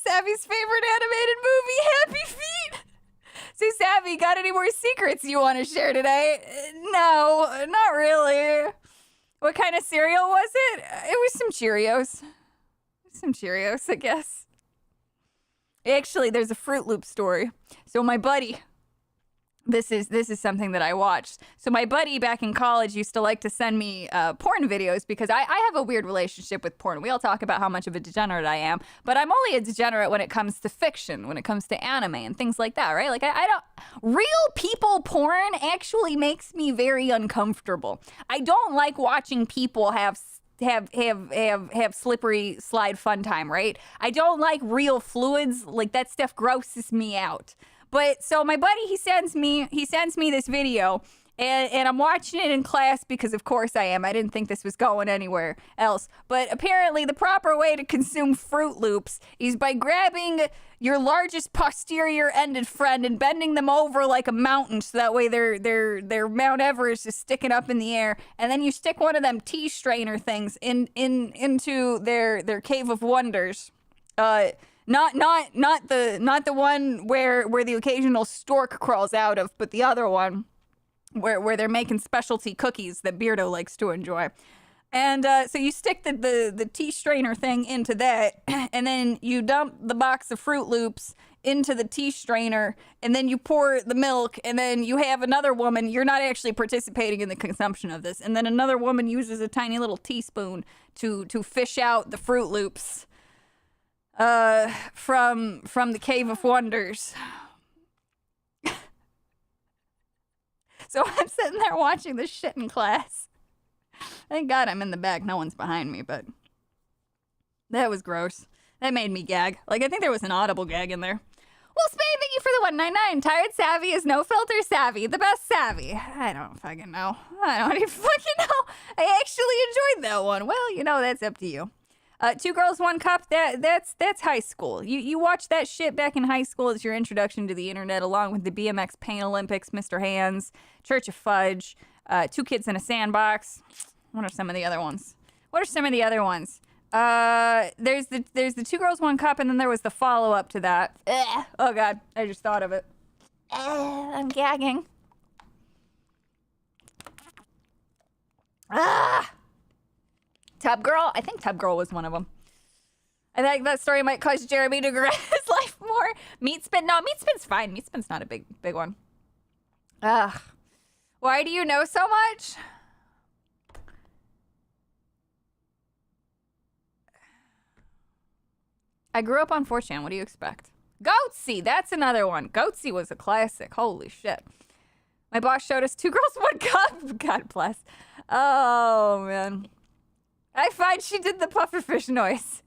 Savvy's favorite animated movie, Happy Feet. So, Savvy, got any more secrets you want to share today? No, not really. What kind of cereal was it? It was some Cheerios. Some Cheerios, I guess. Actually, there's a Fruit Loop story. So my buddy, this is something that I watched. So my buddy back in college used to like to send me porn videos because I have a weird relationship with porn. We all talk about how much of a degenerate I am, but I'm only a degenerate when it comes to fiction, when it comes to anime and things like that, right? Like I don't, real people porn actually makes me very uncomfortable. I don't like watching people have slippery slide fun time, right? I don't like real fluids. Like that stuff grosses me out. But so my buddy, he sends me this video and I'm watching it in class because of course I am. I didn't think this was going anywhere else. But apparently the proper way to consume Fruit Loops is by grabbing your largest posterior ended friend and bending them over like a mountain so that way their Mount Everest is sticking up in the air, and then you stick one of them tea strainer things into their cave of wonders. Not the one where the occasional stork crawls out of, but the other one where they're making specialty cookies that Beardo likes to enjoy. And so you stick the tea strainer thing into that, and then you dump the box of Fruit Loops into the tea strainer, and then you pour the milk, and then you have another woman, you're not actually participating in the consumption of this, and then another woman uses a tiny little teaspoon to fish out the Fruit Loops from the Cave of Wonders. So I'm sitting there watching this shit in class. Thank God I'm in the back. No one's behind me, but that was gross. That made me gag. Like, I think there was an audible gag in there. Well, Spain, thank you for the 199. Tired Savvy is no filter savvy. The best savvy. I don't fucking know. I don't even fucking know. I actually enjoyed that one. Well, you know, that's up to you. 2 Girls, 1 Cup, that's high school. You watch that shit back in high school as your introduction to the internet, along with the BMX Pain Olympics, Mr. Hands, Church of Fudge, 2 Kids in a Sandbox. What are some of the other ones? There's the 2 Girls, 1 Cup, and then there was the follow-up to that. Ugh. Oh, God. I just thought of it. I'm gagging. Tub Girl? I think Tub Girl was one of them. I think that story might cause Jeremy to regret his life more. Meat Spin? No, Meat Spin's fine. Meat Spin's not a big one. Ugh. Why do you know so much? I grew up on 4chan. What do you expect? Goatsy! That's another one. Goatsy was a classic. Holy shit. My boss showed us 2 girls, 1 cup. God bless. Oh, man. I find she did the pufferfish noise.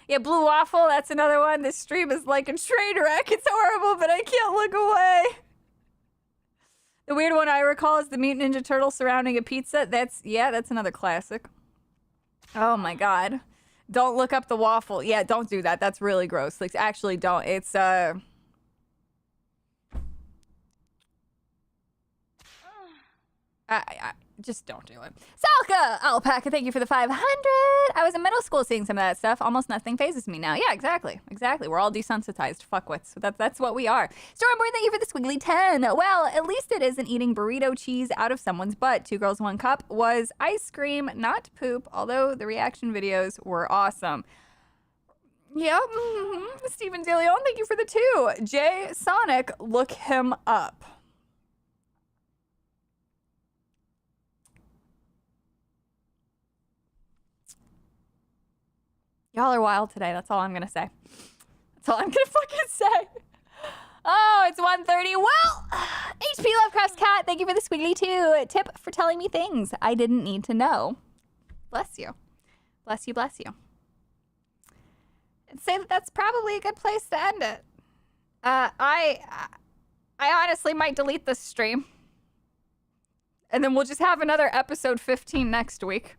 Yeah, Blue Waffle, that's another one. This stream is like a train wreck. It's horrible, but I can't look away. The weird one I recall is the Mutant Ninja Turtle surrounding a pizza. That's another classic. Oh my god. Don't look up the waffle. Yeah, don't do that. That's really gross. Like, actually don't. It's, just don't do it. Salka Alpaca, thank you for the 500. I was in middle school seeing some of that stuff. Almost nothing phases me now. Yeah, exactly. We're all desensitized fuckwits. So that's what we are. Stormboy, thank you for the squiggly 10. Well, at least it isn't eating burrito cheese out of someone's butt. 2 girls, 1 cup was ice cream, not poop, although the reaction videos were awesome. Yep. Stephen De Leon, thank you for the 2. Jay Sonic, look him up. Y'all are wild today. That's all I'm going to say. That's all I'm going to fucking say. Oh, it's 1:30. Well, HP Lovecraft's cat, thank you for the squiggly 2. Tip for telling me things I didn't need to know. Bless you. Bless you, bless you. I'd say that's probably a good place to end it. I honestly might delete this stream. And then we'll just have another episode 15 next week.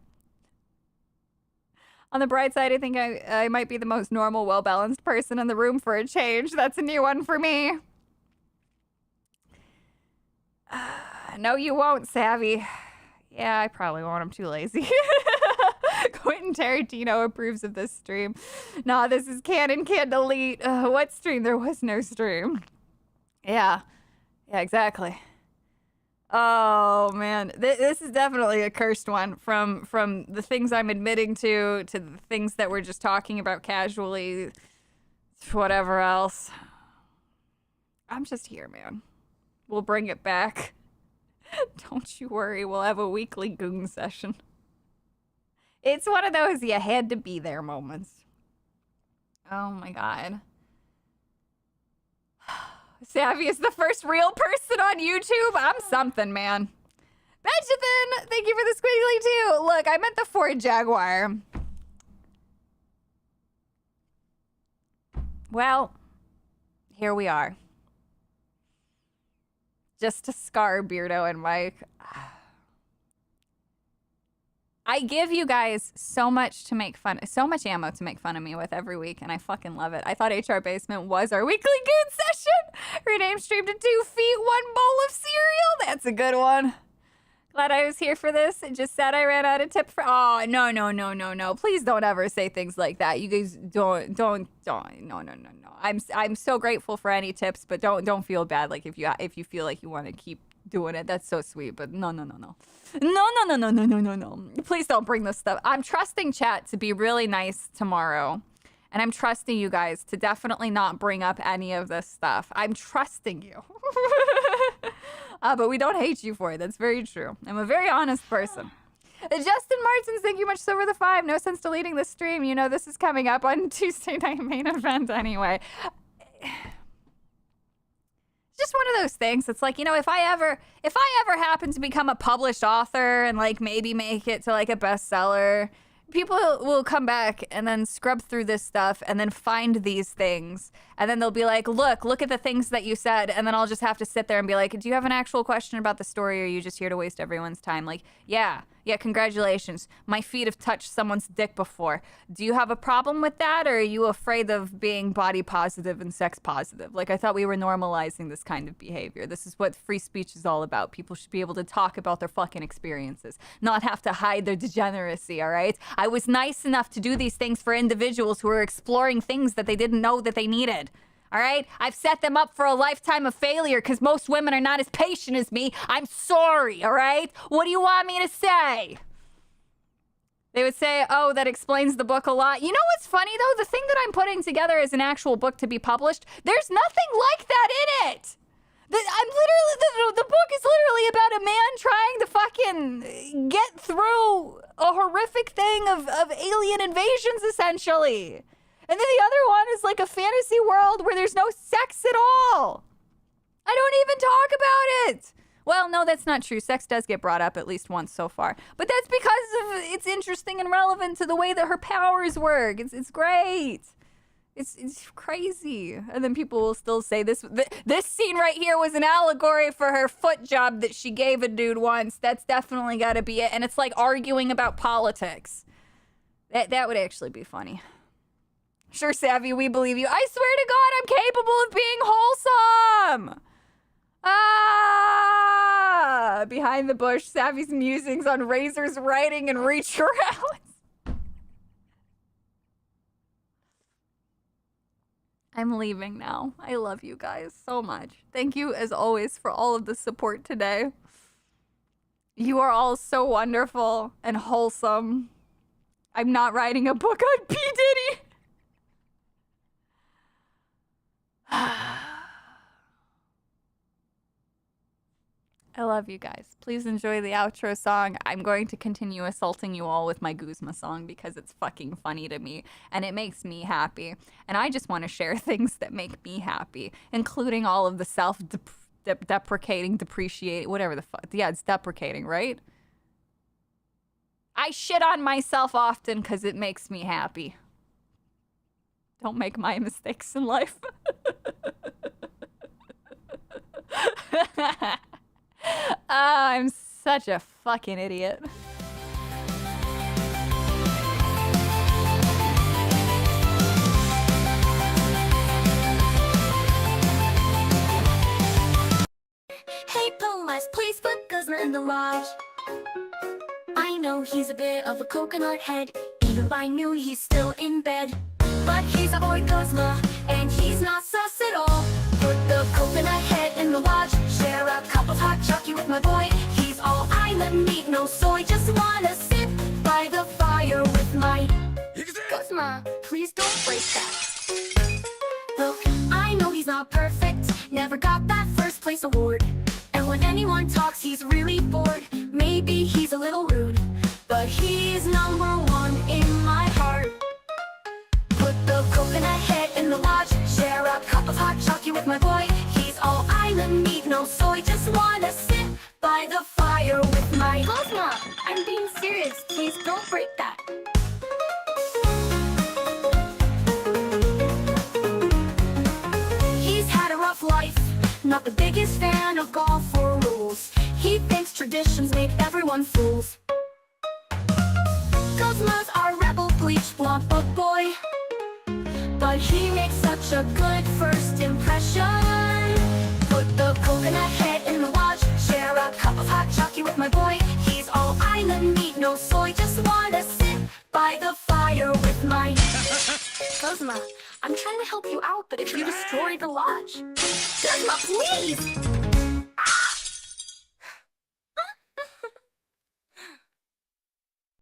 On the bright side, I think I might be the most normal, well-balanced person in the room for a change. That's a new one for me. No, you won't, Savvy. Yeah, I probably won't. I'm too lazy. Quentin Tarantino approves of this stream. Nah, this is canon, can't delete. What stream? There was no stream. Yeah. Yeah, exactly. Oh man, this is definitely a cursed one. From the things I'm admitting to the things that we're just talking about casually, whatever else. I'm just here, man. We'll bring it back. Don't you worry, we'll have a weekly goon session. It's one of those you had to be there moments. Oh my god. Savvy is the first real person on YouTube. I'm something, man. Benjamin, thank you for the squiggly too. Look, I meant the Ford Jaguar. Well, here we are. Just to scar Beardo and Mike. I give you guys so much to make fun, so much ammo to make fun of me with every week, and I fucking love it. I thought HR Basement was our weekly goon session. Rename stream to 2 feet, 1 bowl of cereal. That's a good one. Glad I was here for this. It just said I ran out of tip for. Oh no! Please don't ever say things like that. You guys don't. No. I'm so grateful for any tips, but don't feel bad. Like if you feel like you want to keep doing it, that's so sweet. But no. Please don't bring this stuff. I'm trusting chat to be really nice tomorrow. And I'm trusting you guys to definitely not bring up any of this stuff. I'm trusting you. But we don't hate you for it. That's very true. I'm a very honest person. Justin Martins, thank you much so for the 5. No sense deleting the stream. You know, this is coming up on Tuesday night main event anyway. Just one of those things. It's like, you know, if I ever happen to become a published author and like maybe make it to like a bestseller, people will come back and then scrub through this stuff and then find these things. And then they'll be like, look at the things that you said. And then I'll just have to sit there and be like, do you have an actual question about the story, or are you just here to waste everyone's time? Like, yeah, congratulations. My feet have touched someone's dick before. Do you have a problem with that, or are you afraid of being body positive and sex positive? Like, I thought we were normalizing this kind of behavior. This is what free speech is all about. People should be able to talk about their fucking experiences, not have to hide their degeneracy, all right? I was nice enough to do these things for individuals who are exploring things that they didn't know that they needed. All right? I've set them up for a lifetime of failure because most women are not as patient as me. I'm sorry, all right? What do you want me to say? They would say, oh, that explains the book a lot. You know what's funny, though? The thing that I'm putting together as an actual book to be published, there's nothing like that in it. The book is literally about a man trying to fucking get through a horrific thing of alien invasions, essentially. And then the other one is like a fantasy world where there's no sex at all. I don't even talk about it. Well, no, that's not true. Sex does get brought up at least once so far. But that's because of it's interesting and relevant to the way that her powers work. It's great. It's crazy. And then people will still say this scene right here was an allegory for her foot job that she gave a dude once. That's definitely got to be it. And it's like arguing about politics. That would actually be funny. Sure, Savvy, we believe you. I swear to God, I'm capable of being wholesome. Behind the bush, Savvy's musings on razors, writing, and reach around. I'm leaving now. I love you guys so much. Thank you, as always, for all of the support today. You are all so wonderful and wholesome. I'm not writing a book on P. Diddy. I love you guys. Please enjoy the outro song. I'm going to continue assaulting you all with my Guzma song because it's fucking funny to me and it makes me happy. And I just want to share things that make me happy, including all of the self-deprecating, whatever the fuck. Yeah, it's deprecating, right? I shit on myself often because it makes me happy. Don't make my mistakes in life. I'm such a fucking idiot. Hey Pumas, please put Guzma in the lodge. I know he's a bit of a coconut head, even if I knew he's still in bed. But he's a boy Guzma, and he's not sus at all. Put the coconut head in the lodge, share a cup of hot chocolate with my boy. He's all island meat, no soy, just wanna sit by the fire with my Guzma, please don't break that. Look, I know he's not perfect, never got that first place award. And when anyone talks, he's really bored. Maybe he's a little rude, but he's number one in my heart. Put the coconut head in the lodge, share a cup of hot chocolate with my boy. He's all island meat, no soy, just wanna sit by the fire with my Guzma. I'm being serious, please don't break that. He's had a rough life, not the biggest fan of golf or rules. He thinks traditions make everyone fools. Guzma's our rebel bleach blonde bug boy, but he makes such a good first impression. Put the coconut head in the lodge, share a cup of hot chocolate with my boy. He's all island meat, no soy, just wanna sit by the fire with my Guzma, I'm trying to help you out, but if you destroy the lodge, Guzma, please!